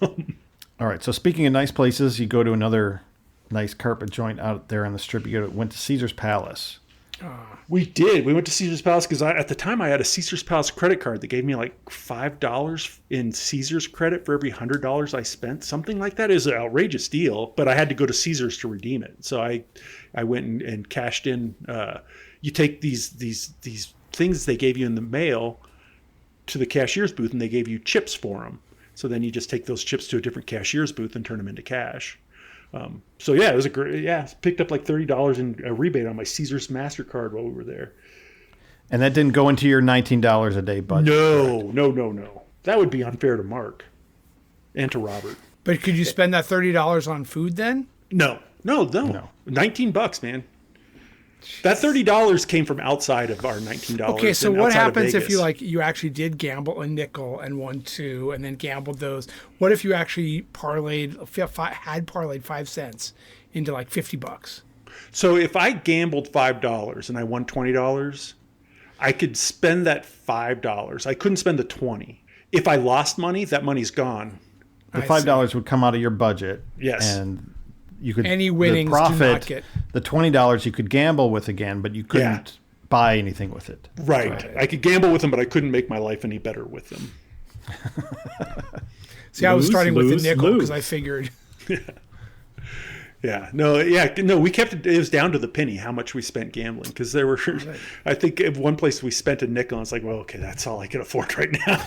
All right. So speaking of nice places, you go to another nice carpet joint out there on the strip. Went to Caesar's Palace. We did. We went to Caesar's Palace because at the time I had a Caesar's Palace credit card that gave me like $5 in Caesar's credit for every $100 I spent. Something like that. Is an outrageous deal, but I had to go to Caesar's to redeem it. So I went and cashed in. You take these things they gave you in the mail to the cashier's booth, and they gave you chips for them. So then you just take those chips to a different cashier's booth and turn them into cash. It was a great, picked up like $30 in a rebate on my Caesar's MasterCard while we were there. And that didn't go into your $19 a day budget? No. That would be unfair to Mark and to Robert. But could you spend that $30 on food then? No. $19, man. That $30 came from outside of our $19. Okay, so what happens if you actually did gamble a nickel and won 2 and then gambled those? What if you actually had parlayed 5 cents into like $50? So if I gambled $5 and I won $20, I could spend that $5. I couldn't spend the $20. If I lost money, that money's gone. The $5 would come out of your budget. Yes. And you could any winnings the profit, do not get. The $20 you could gamble with again, but you couldn't buy anything with it. Right. I could gamble with them, but I couldn't make my life any better with them. See, I was starting with the nickel because I figured. No, we kept it. It was down to the penny how much we spent gambling because there were. Right. I think at one place we spent a nickel, and it's like, well, okay, that's all I can afford right now.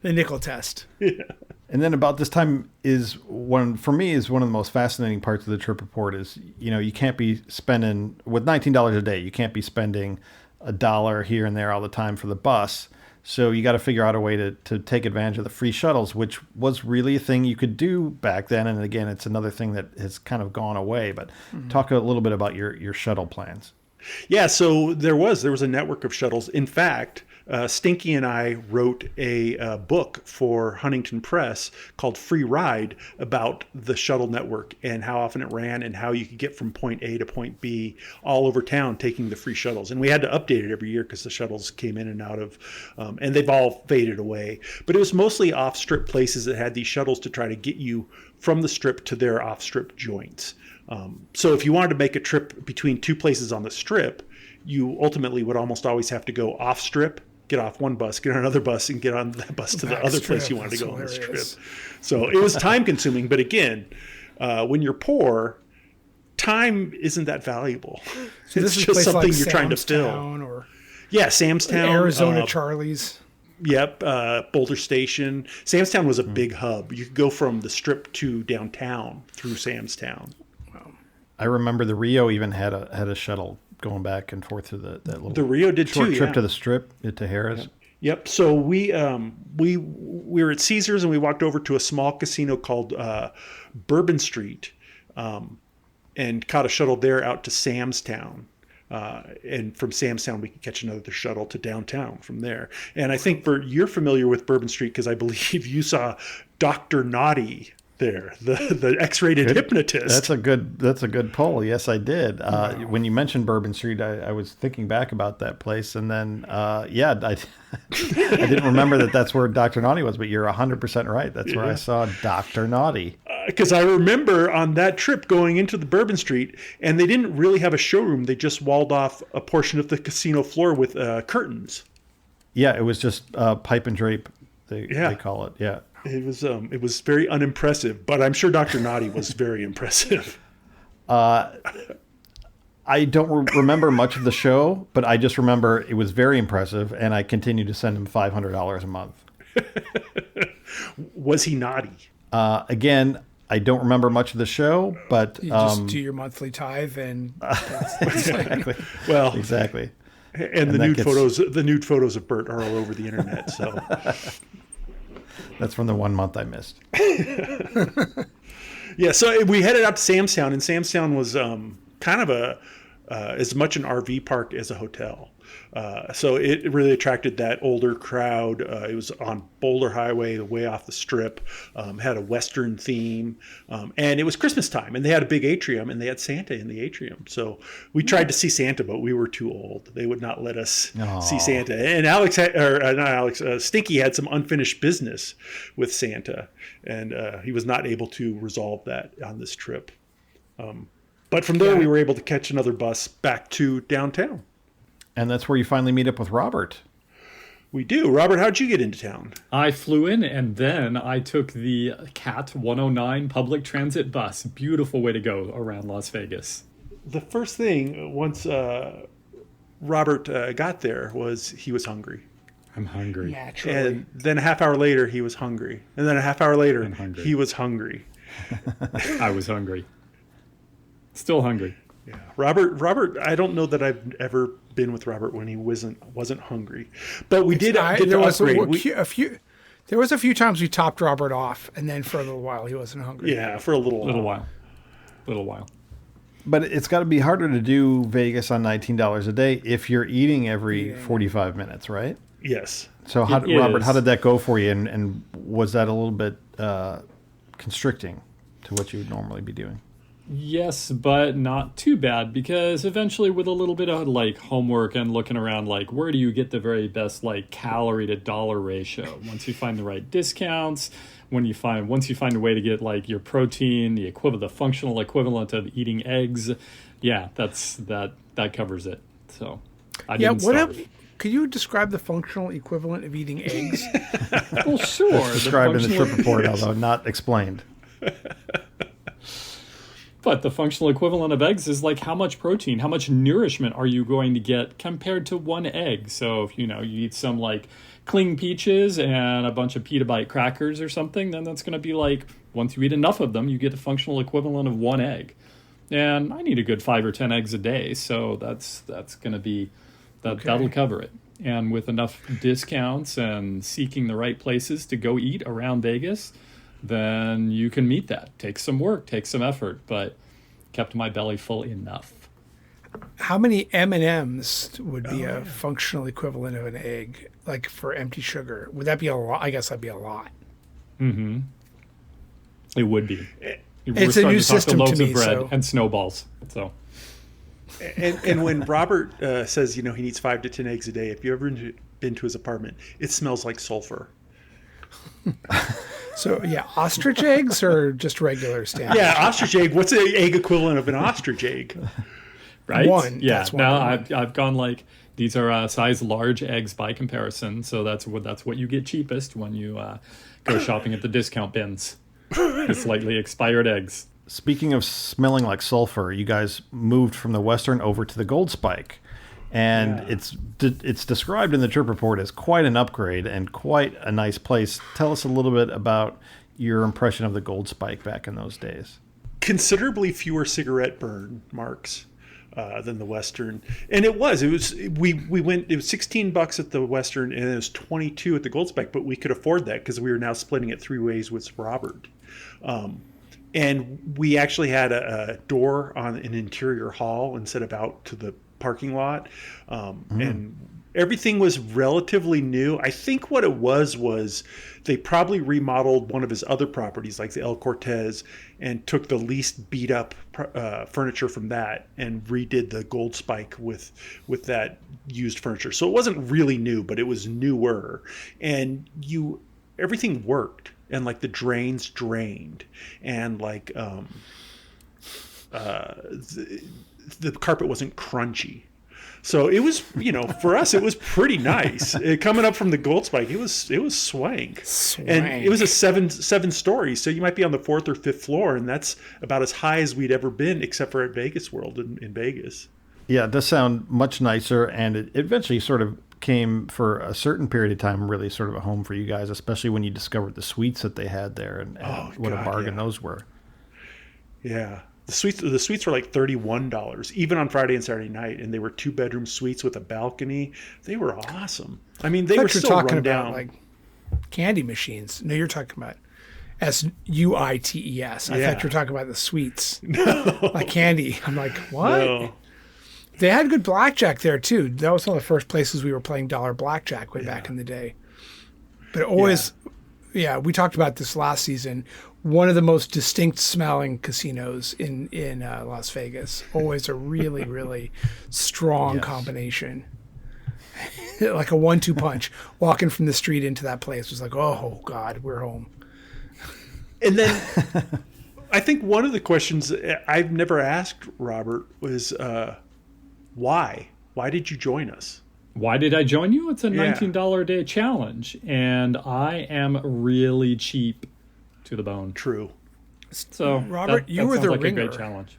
The nickel test. Yeah. And then about this time is one of the most fascinating parts of the trip report is, you can't be spending with $19 a day. You can't be spending $1 here and there all the time for the bus. So you got to figure out a way to take advantage of the free shuttles, which was really a thing you could do back then. And again, it's another thing that has kind of gone away, but talk a little bit about your shuttle plans. Yeah. So there was a network of shuttles. In fact, Stinky and I wrote a book for Huntington Press called Free Ride about the shuttle network and how often it ran and how you could get from point A to point B all over town taking the free shuttles. And we had to update it every year because the shuttles came in and out of, and they've all faded away. But it was mostly off-strip places that had these shuttles to try to get you from the strip to their off-strip joints. So if you wanted to make a trip between 2 places on the strip, you ultimately would almost always have to go off-strip, get off one bus, get on another bus, and get on that bus to the other place you wanted to go on the strip. So it was time consuming. But again, when you're poor, time isn't that valuable. So It's this is a just place something like you're trying to fill. Samstown or Yeah, Samstown, Arizona Charlie's. Yep, Boulder Station. Samstown was a big hub. You could go from the Strip to downtown through Samstown. I remember the Rio even had a shuttle going back and forth through that little. The Rio did short too. trip Yeah. to the Strip to Harris. Yep. So we were at Caesars and we walked over to a small casino called Bourbon Street, and caught a shuttle there out to Samstown. And from Samstown, we could catch another shuttle to downtown from there. And I think you're familiar with Bourbon Street because I believe you saw Dr. Naughty there, the X-rated hypnotist. That's a good poll. Yes, I did. When you mentioned Bourbon Street, I was thinking back about that place, and then I didn't remember that's where Dr. Naughty was. But you're 100% right. That's where I saw Dr. Naughty. Because I remember on that trip going into the Bourbon Street, and they didn't really have a showroom. They just walled off a portion of the casino floor with curtains. Yeah, it was just pipe and drape. They call it. Yeah. It was very unimpressive, but I'm sure Dr. Naughty was very impressive. I don't remember much of the show, but I just remember it was very impressive, and I continued to send him $500 a month. Was he naughty? Again, I don't remember much of the show, but you just do your monthly tithe and exactly. Well, exactly. And the nude photos of Bert are all over the internet. So. That's from the 1 month I missed. Yeah, so we headed out to Samstown, and Samstown was kind of as much an RV park as a hotel. So it really attracted that older crowd. It was on Boulder Highway, way off the Strip, had a Western theme, and it was Christmas time, and they had a big atrium, and they had Santa in the atrium. So we tried to see Santa, but we were too old. They would not let us see Santa. And Stinky had some unfinished business with Santa, and he was not able to resolve that on this trip. But from there, we were able to catch another bus back to downtown. And that's where you finally meet up with Robert. We do. Robert, how'd you get into town? I flew in, and then I took the CAT 109 public transit bus. Beautiful way to go around Las Vegas. The first thing, once Robert got there, was he was hungry. I'm hungry. Naturally. And then a half hour later, he was hungry. And then a half hour later, he was hungry. I was hungry. Still hungry. Yeah, Robert. I don't know that I've ever been with Robert when he wasn't hungry, but we did. There was a few times we topped Robert off, and then for a little while he wasn't hungry. Yeah, for a little while. But it's got to be harder to do Vegas on $19 a day if you're eating every 45 minutes, right? Yes. So Robert, how did that go for you, and was that a little bit constricting to what you would normally be doing? Yes, but not too bad, because eventually with a little bit of like homework and looking around, like where do you get the very best like calorie to dollar ratio? Once you find the right discounts, once you find a way to get like your protein, the functional equivalent of eating eggs, that covers it. So I didn't start. Could you describe the functional equivalent of eating eggs? Well, sure. It's described in the trip report, although not explained. But the functional equivalent of eggs is like how much protein, how much nourishment are you going to get compared to one egg? So if you eat some like cling peaches and a bunch of pita bite crackers or something, then that's going to be like, once you eat enough of them, you get the functional equivalent of one egg. And I need a good 5 or 10 eggs a day, so that's going to be that'll cover it. And with enough discounts and seeking the right places to go eat around Vegas, then you can meet that. Takes some work, takes some effort, but kept my belly full enough. How many M&Ms would be a functional equivalent of an egg, like for empty sugar? Would that be a lot? I guess that'd be a lot. Mm-hmm. It would be. It's a new system to me. Loaves of bread and snowballs. So. And when Robert says, he needs 5 to 10 eggs a day, if you've ever been to his apartment, it smells like sulfur. So, ostrich eggs or just regular standard? Yeah, ostrich egg. What's the egg equivalent of an ostrich egg? Right? One. Yeah. Now I've gone like, these are size large eggs by comparison. So that's what you get cheapest when you go shopping at the discount bins. The slightly expired eggs. speaking of smelling like sulfur, you guys moved from the Western over to the Gold Spike. And it's described in the trip report as quite an upgrade and quite a nice place. Tell us a little bit about your impression of the Gold Spike back in those days. Considerably fewer cigarette burn marks than the Western, and it was we went. It was $16 at the Western, and it was $22 at the Gold Spike. But we could afford that because we were now splitting it 3 ways with Robert, and we actually had a door on an interior hall instead of out to the parking lot, and everything was relatively new. I think what it was they probably remodeled one of his other properties, like the El Cortez, and took the least beat up furniture from that and redid the Gold Spike with that used furniture. So it wasn't really new, but it was newer, and everything worked, and like the drains drained, and like the carpet wasn't crunchy. So it was, for us, it was pretty nice. Coming up from the Gold Spike, it was swank. And it was a seven story. So you might be on the 4th or 5th floor, and that's about as high as we'd ever been, except for at Vegas World in Vegas. Yeah, it does sound much nicer, and it eventually sort of came for a certain period of time really sort of a home for you guys, especially when you discovered the suites that they had there and what a bargain those were. Yeah. The suites were like $31, even on Friday and Saturday night, and they were 2-bedroom suites with a balcony. They were awesome. I mean, they were still run down. About, like candy machines. No, you're talking about SUITES. I thought you were talking about the suites. No. Like candy. I'm like, what? No. They had good blackjack there too. That was one of the first places we were playing dollar blackjack way back in the day. But always, we talked about this last season. One of the most distinct smelling casinos in Las Vegas. Always a really, really strong combination. Like a 1-2 punch. Walking from the street into that place was like, oh, God, we're home. And then I think one of the questions I've never asked Robert was, why? Why did you join us? Why did I join you? It's a $19 a day challenge, and I am really cheap to the bone. True. So Robert, you were the ringer. A great challenge.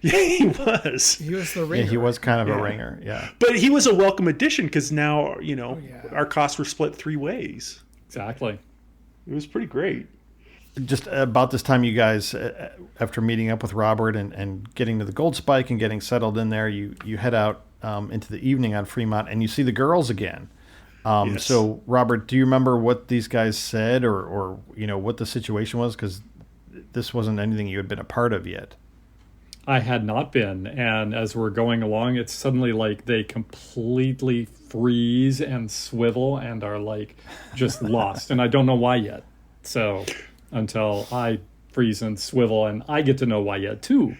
Yeah, he was. He was the ringer. Yeah, he was kind of a ringer. Yeah, but he was a welcome addition because now our costs were split 3 ways. Exactly. It was pretty great. Just about this time, you guys, after meeting up with Robert and getting to the Gold Spike and getting settled in there, you head out into the evening on Fremont and you see the girls again. Yes. So, Robert, do you remember what these guys said or what the situation was? Because this wasn't anything you had been a part of yet. I had not been. And as we're going along, it's suddenly like they completely freeze and swivel and are like just lost. And I don't know why yet. So until I freeze and swivel, and I get to know why yet too.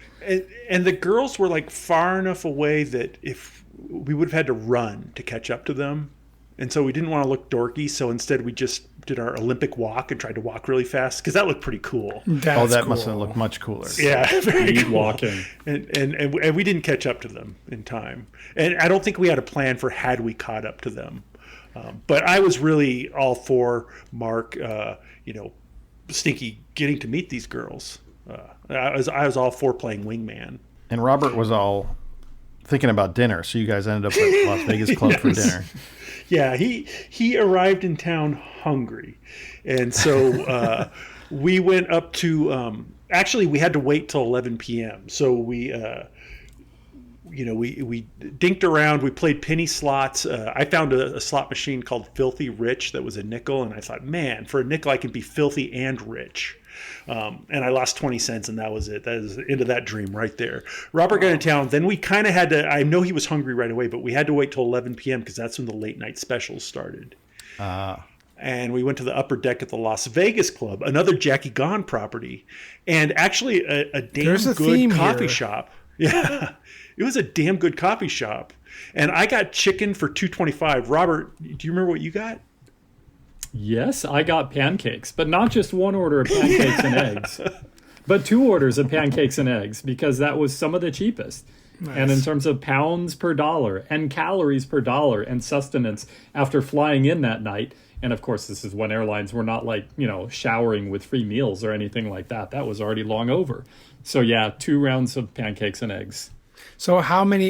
And the girls were like far enough away that if we would have had to run to catch up to them. And so we didn't want to look dorky, so instead we just did our Olympic walk and tried to walk really fast because that looked pretty cool. That must have looked much cooler. Yeah, very cool. Walking. And we didn't catch up to them in time. And I don't think we had a plan for had we caught up to them. But I was really all for Mark, Stinky getting to meet these girls. I was all for playing wingman. And Robert was all thinking about dinner, so you guys ended up at Las Vegas Club for dinner. Yeah, he arrived in town hungry, and so we went up to. Actually, we had to wait till 11 p.m. So we dinked around. We played penny slots. I found a slot machine called Filthy Rich that was a nickel, and I thought, man, for a nickel I can be filthy and rich. And I lost 20 cents, and that was it. That is the end of that dream right there. Robert got in town. Then we kind of had to, I know he was hungry right away, but we had to wait till 11 p.m. because that's when the late night specials started. And we went to the upper deck at the Las Vegas Club, another Jackie Gone property, and actually a damn good coffee shop. Yeah, it was a damn good coffee shop. And I got chicken for $2.25. Robert, do you remember what you got? Yes, I got pancakes, but not just one order of pancakes and eggs, but 2 orders of pancakes and eggs because that was some of the cheapest. Nice. And in terms of pounds per dollar and calories per dollar and sustenance after flying in that night, And of course, this is when airlines were not like, showering with free meals or anything like that. That was already long over. So yeah, 2 rounds of pancakes and eggs. So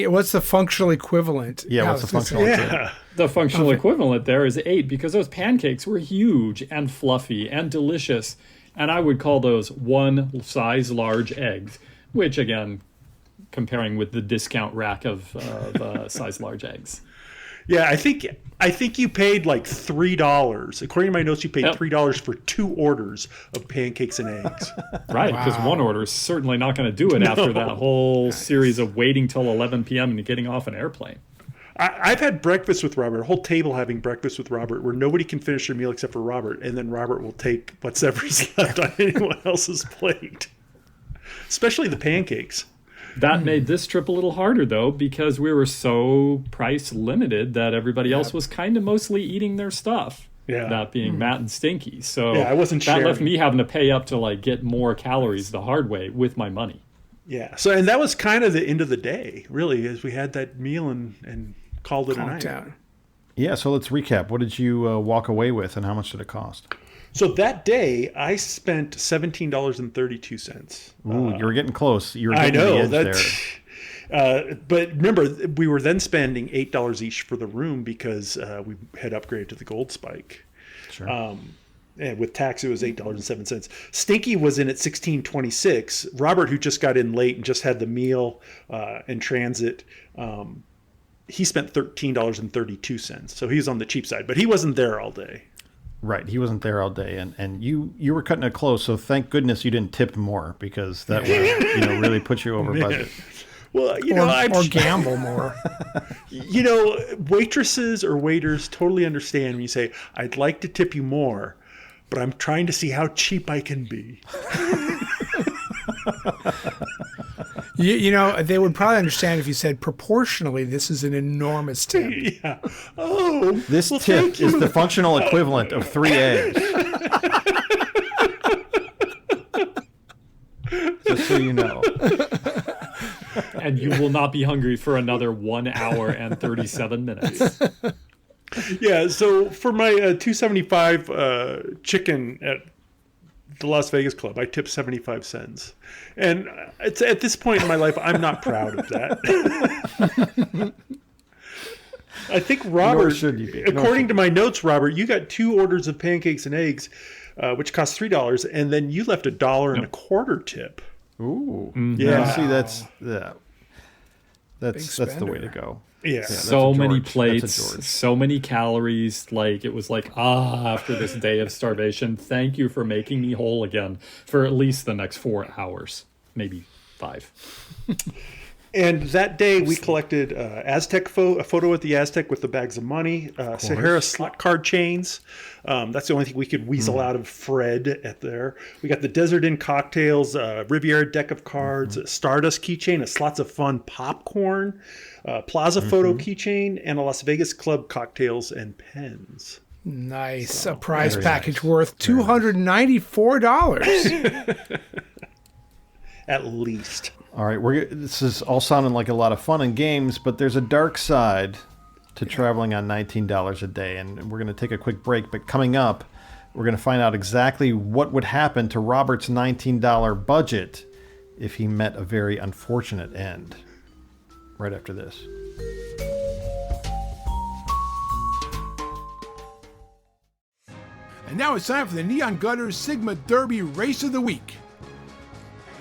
what's the functional equivalent? Yeah, what's the functional equivalent? Yeah. The functional equivalent there is 8 because those pancakes were huge and fluffy and delicious. And I would call those 1 size large eggs, which again, comparing with the discount rack of size large eggs. Yeah, I think you paid like $3. According to my notes, you paid $3 for 2 orders of pancakes and eggs. Right, because one order is certainly not going to do it after that whole series of waiting till 11 p.m. and getting off an airplane. I've had breakfast with Robert, a whole table having breakfast with Robert, where nobody can finish their meal except for Robert, and then Robert will take whatever's left on anyone else's plate, especially the pancakes. That made this trip a little harder, though, because we were so price limited that everybody else was kind of mostly eating their stuff. Yeah. That being Matt and Stinky. So I wasn't that sharing. left me having to pay up to like get more calories the hard way with my money. Yeah. So, and that was kind of the end of the day, really, as we had that meal and called it a night. Down. Yeah, so let's recap. What did you walk away with, and how much did it cost? So that day, I spent $17.32. Ooh, you were getting close. You were I getting know to the edge that. But remember, we were then spending $8 each for the room because we had upgraded to the Gold Spike. Sure. And with tax, it was $8.07. Stinky was in at $16.26. Robert, who just got in late and just had the meal and transit, he spent $13.32. So he was on the cheap side, but he wasn't there all day. Right, he wasn't there all day, and you were cutting it close. So thank goodness you didn't tip more, because that would really put you over budget. Well, or gamble more. Waitresses or waiters totally understand when you say, "I'd like to tip you more, but I'm trying to see how cheap I can be." They would probably understand if you said proportionally, this is an enormous tip. Yeah. Oh, this tip is the functional equivalent of 3 eggs. Just so you know. And you will not be hungry for another 1 hour and 37 minutes. Yeah. So for my $2.75 chicken at the Las Vegas Club, I tipped 75 cents. And it's at this point in my life, I'm not proud of that. I think Robert, should you be. according to my notes, Robert, you got 2 orders of pancakes and eggs, which cost $3, and then you left $1.25 tip. Ooh. Yeah. See, that's the way to go. Yeah. So many That's a plates, George. so many calories. Like it was like, after this day of starvation, thank you for making me whole again for at least the next 4 hours, maybe 5. And that day we collected Aztec a photo at the Aztec with the bags of money, Sahara slot card chains. That's the only thing we could weasel out of Fred at there. We got the Desert Inn cocktails, Riviera deck of cards, a Stardust keychain, a Slots of Fun popcorn, Plaza photo keychain, and a Las Vegas Club cocktails and pens. Nice. A prize package worth $294. At least. All right, this is all sounding like a lot of fun and games, but there's a dark side to traveling on $19 a day, and we're going to take a quick break. But coming up, we're going to find out exactly what would happen to Robert's $19 budget if he met a very unfortunate end. Right after this. And now it's time for the Neon Gutters Sigma Derby Race of the Week.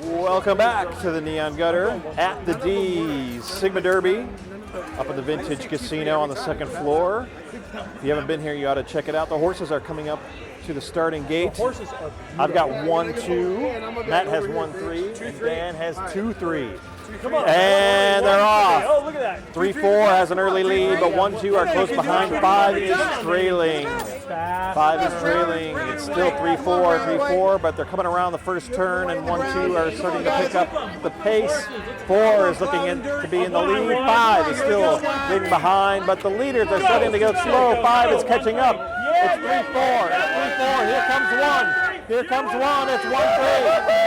Welcome back to the Neon Gutter at the D's Sigma Derby up at the Vintage Casino on the second floor. If you haven't been here, you ought to check it out. The horses are coming up to the starting gate. I've got 1-2. Matt has 1-3. And Dan has 2-3. And they're off. Oh, look at that. 3-4 has an early lead, but 1-2 are close behind. 5 is trailing. 5 is trailing. It's still 3-4, but they're coming around the first turn, and 1-2 are starting to pick up the pace. 4 is looking to be in the lead. 5 is still leading behind, but the leaders are starting to go slow. 5 is catching up. It's 3-4. It's 3-4. Here comes 1. Here comes 1. It's 1-3.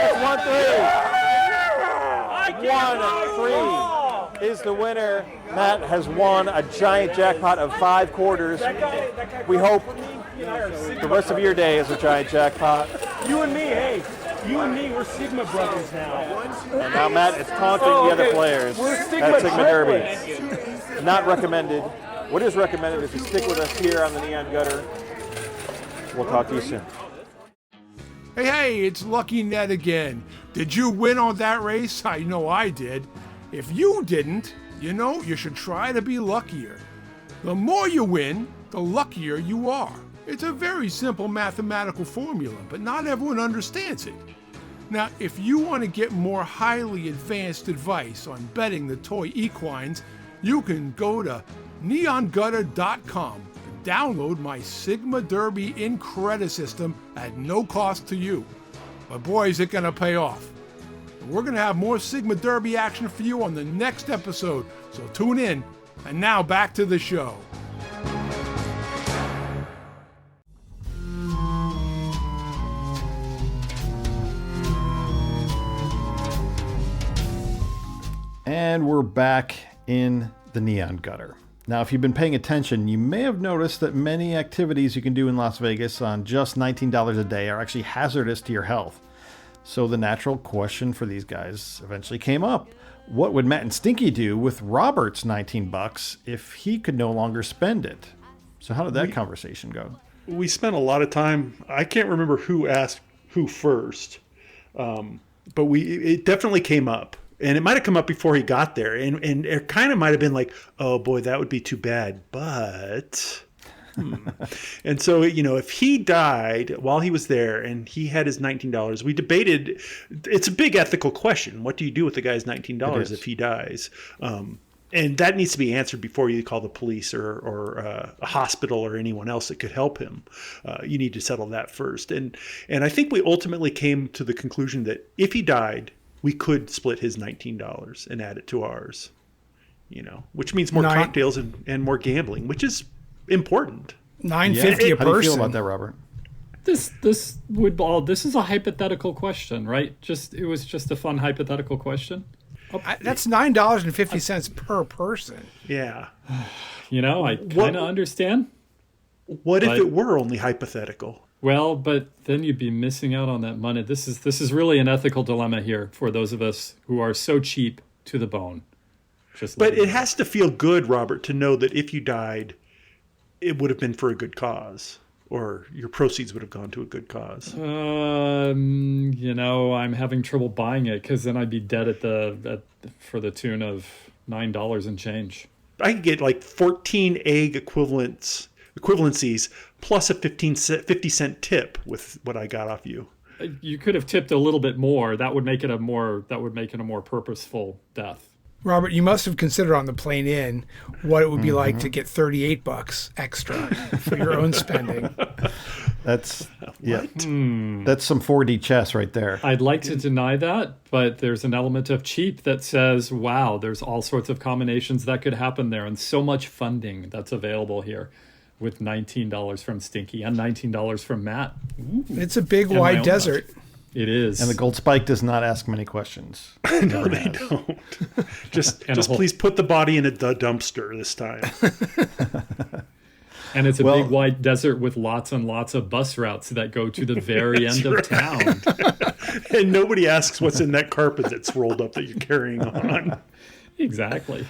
It's 1-3. 1-3 is the winner. Matt has won a giant jackpot of 5 quarters. We hope The rest of your day is a giant jackpot. You and me, hey. You and me, we're Sigma brothers now. And now Matt is taunting the other players at Sigma Derby. Not recommended. What is recommended is you stick with us here on the Neon Gutter. We'll talk to you soon. Hey, it's Lucky Ned again. Did you win on that race? I know I did. If you didn't, you should try to be luckier. The more you win, the luckier you are. It's a very simple mathematical formula, but not everyone understands it. Now, if you want to get more highly advanced advice on betting the toy equines, you can go to neongutter.com and download my Sigma Derby in-credit system at no cost to you. But boy, is it going to pay off. We're going to have more Sigma Derby action for you on the next episode, so tune in. And now back to the show. And we're back in the Neon Gutter. Now, if you've been paying attention, you may have noticed that many activities you can do in Las Vegas on just $19 a day are actually hazardous to your health. So the natural question for these guys eventually came up. What would Matt and Stinky do with Robert's $19 if he could no longer spend it? So how did that conversation go? We spent a lot of time. I can't remember who asked who first, but it definitely came up. And it might have come up before he got there. And it kind of might have been like, oh, boy, that would be too bad. But... And so, if he died while he was there and he had his $19, we debated. It's a big ethical question. What do you do with the guy's $19 if he dies? And that needs to be answered before you call the police or a hospital or anyone else that could help him. You need to settle that first. And I think we ultimately came to the conclusion that if he died, we could split his $19 and add it to ours, which means more cocktails and more gambling, which is important. $9.50 a person. How do you feel about that, Robert? This is a hypothetical question, right? It was just a fun hypothetical question. That's $9.50 per person. Yeah. I kind of understand. What if it were only hypothetical? Well, but then you'd be missing out on that money. This is really an ethical dilemma here for those of us who are so cheap to the bone. But it has to feel good, Robert, to know that if you died, it would have been for a good cause, or your proceeds would have gone to a good cause. I'm having trouble buying it because then I'd be dead for the tune of $9 and change. I could get like 14 egg equivalencies plus a 50-cent tip with what I got off you. You could have tipped a little bit more. That would make it a more purposeful death. Robert, you must have considered on the plane in what it would be like to get $38 extra for your own spending. That's that's some 4D chess right there. I'd like to deny that, but there's an element of cheap that says, wow, there's all sorts of combinations that could happen there, and so much funding that's available here with $19 from Stinky and $19 from Matt. Ooh. It's a big wide desert. It is. And the Gold Spike does not ask many questions. No, they don't. Just please put the body in the dumpster this time. And it's a big wide desert with lots and lots of bus routes that go to the very end of town. And nobody asks what's in that carpet that's rolled up that you're carrying on. Exactly.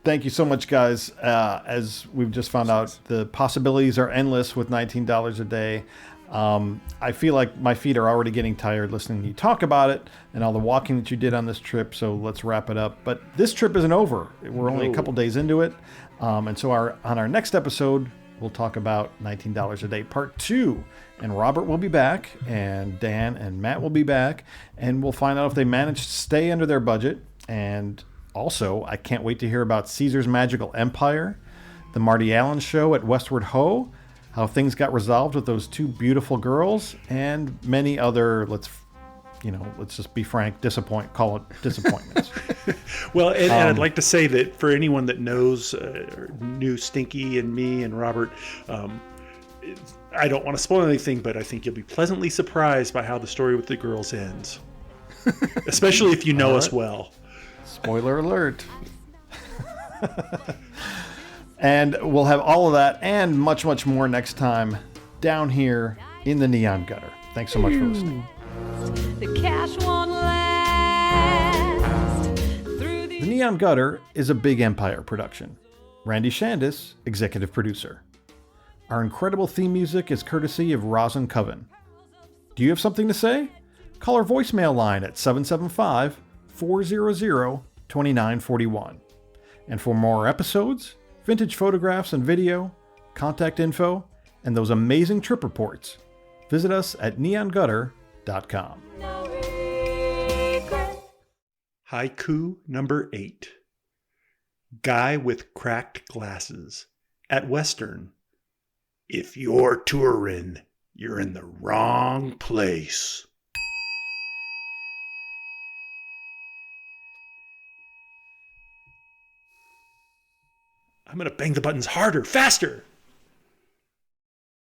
Thank you so much, guys. As we've just found out, the possibilities are endless with $19 a day. I feel like my feet are already getting tired listening to you talk about it and all the walking that you did on this trip. So let's wrap it up. But this trip isn't over. We're only a couple days into it. And so on our next episode, we'll talk about $19 a day part 2. And Robert will be back, and Dan and Matt will be back, and we'll find out if they managed to stay under their budget. And also, I can't wait to hear about Caesar's Magical Empire, the Marty Allen show at Westward Ho, how things got resolved with those 2 beautiful girls, and many other, let's just be frank, call it disappointments. Well, and I'd like to say that for anyone that knew Stinky and me and Robert, I don't want to spoil anything, but I think you'll be pleasantly surprised by how the story with the girls ends. Especially if you know us well. Spoiler alert. And we'll have all of that and much, much more next time down here in the Neon Gutter. Thanks so much for listening. The cash won't last. The Neon Gutter is a Big Empire production. Randy Shandis, executive producer. Our incredible theme music is courtesy of Rosin Coven. Do you have something to say? Call our voicemail line at 775-400-2941. And for more episodes, vintage photographs and video, contact info, and those amazing trip reports, visit us at neongutter.com. Haiku number 8. Guy with cracked glasses at Western. If you're touring, you're in the wrong place. I'm going to bang the buttons harder, faster.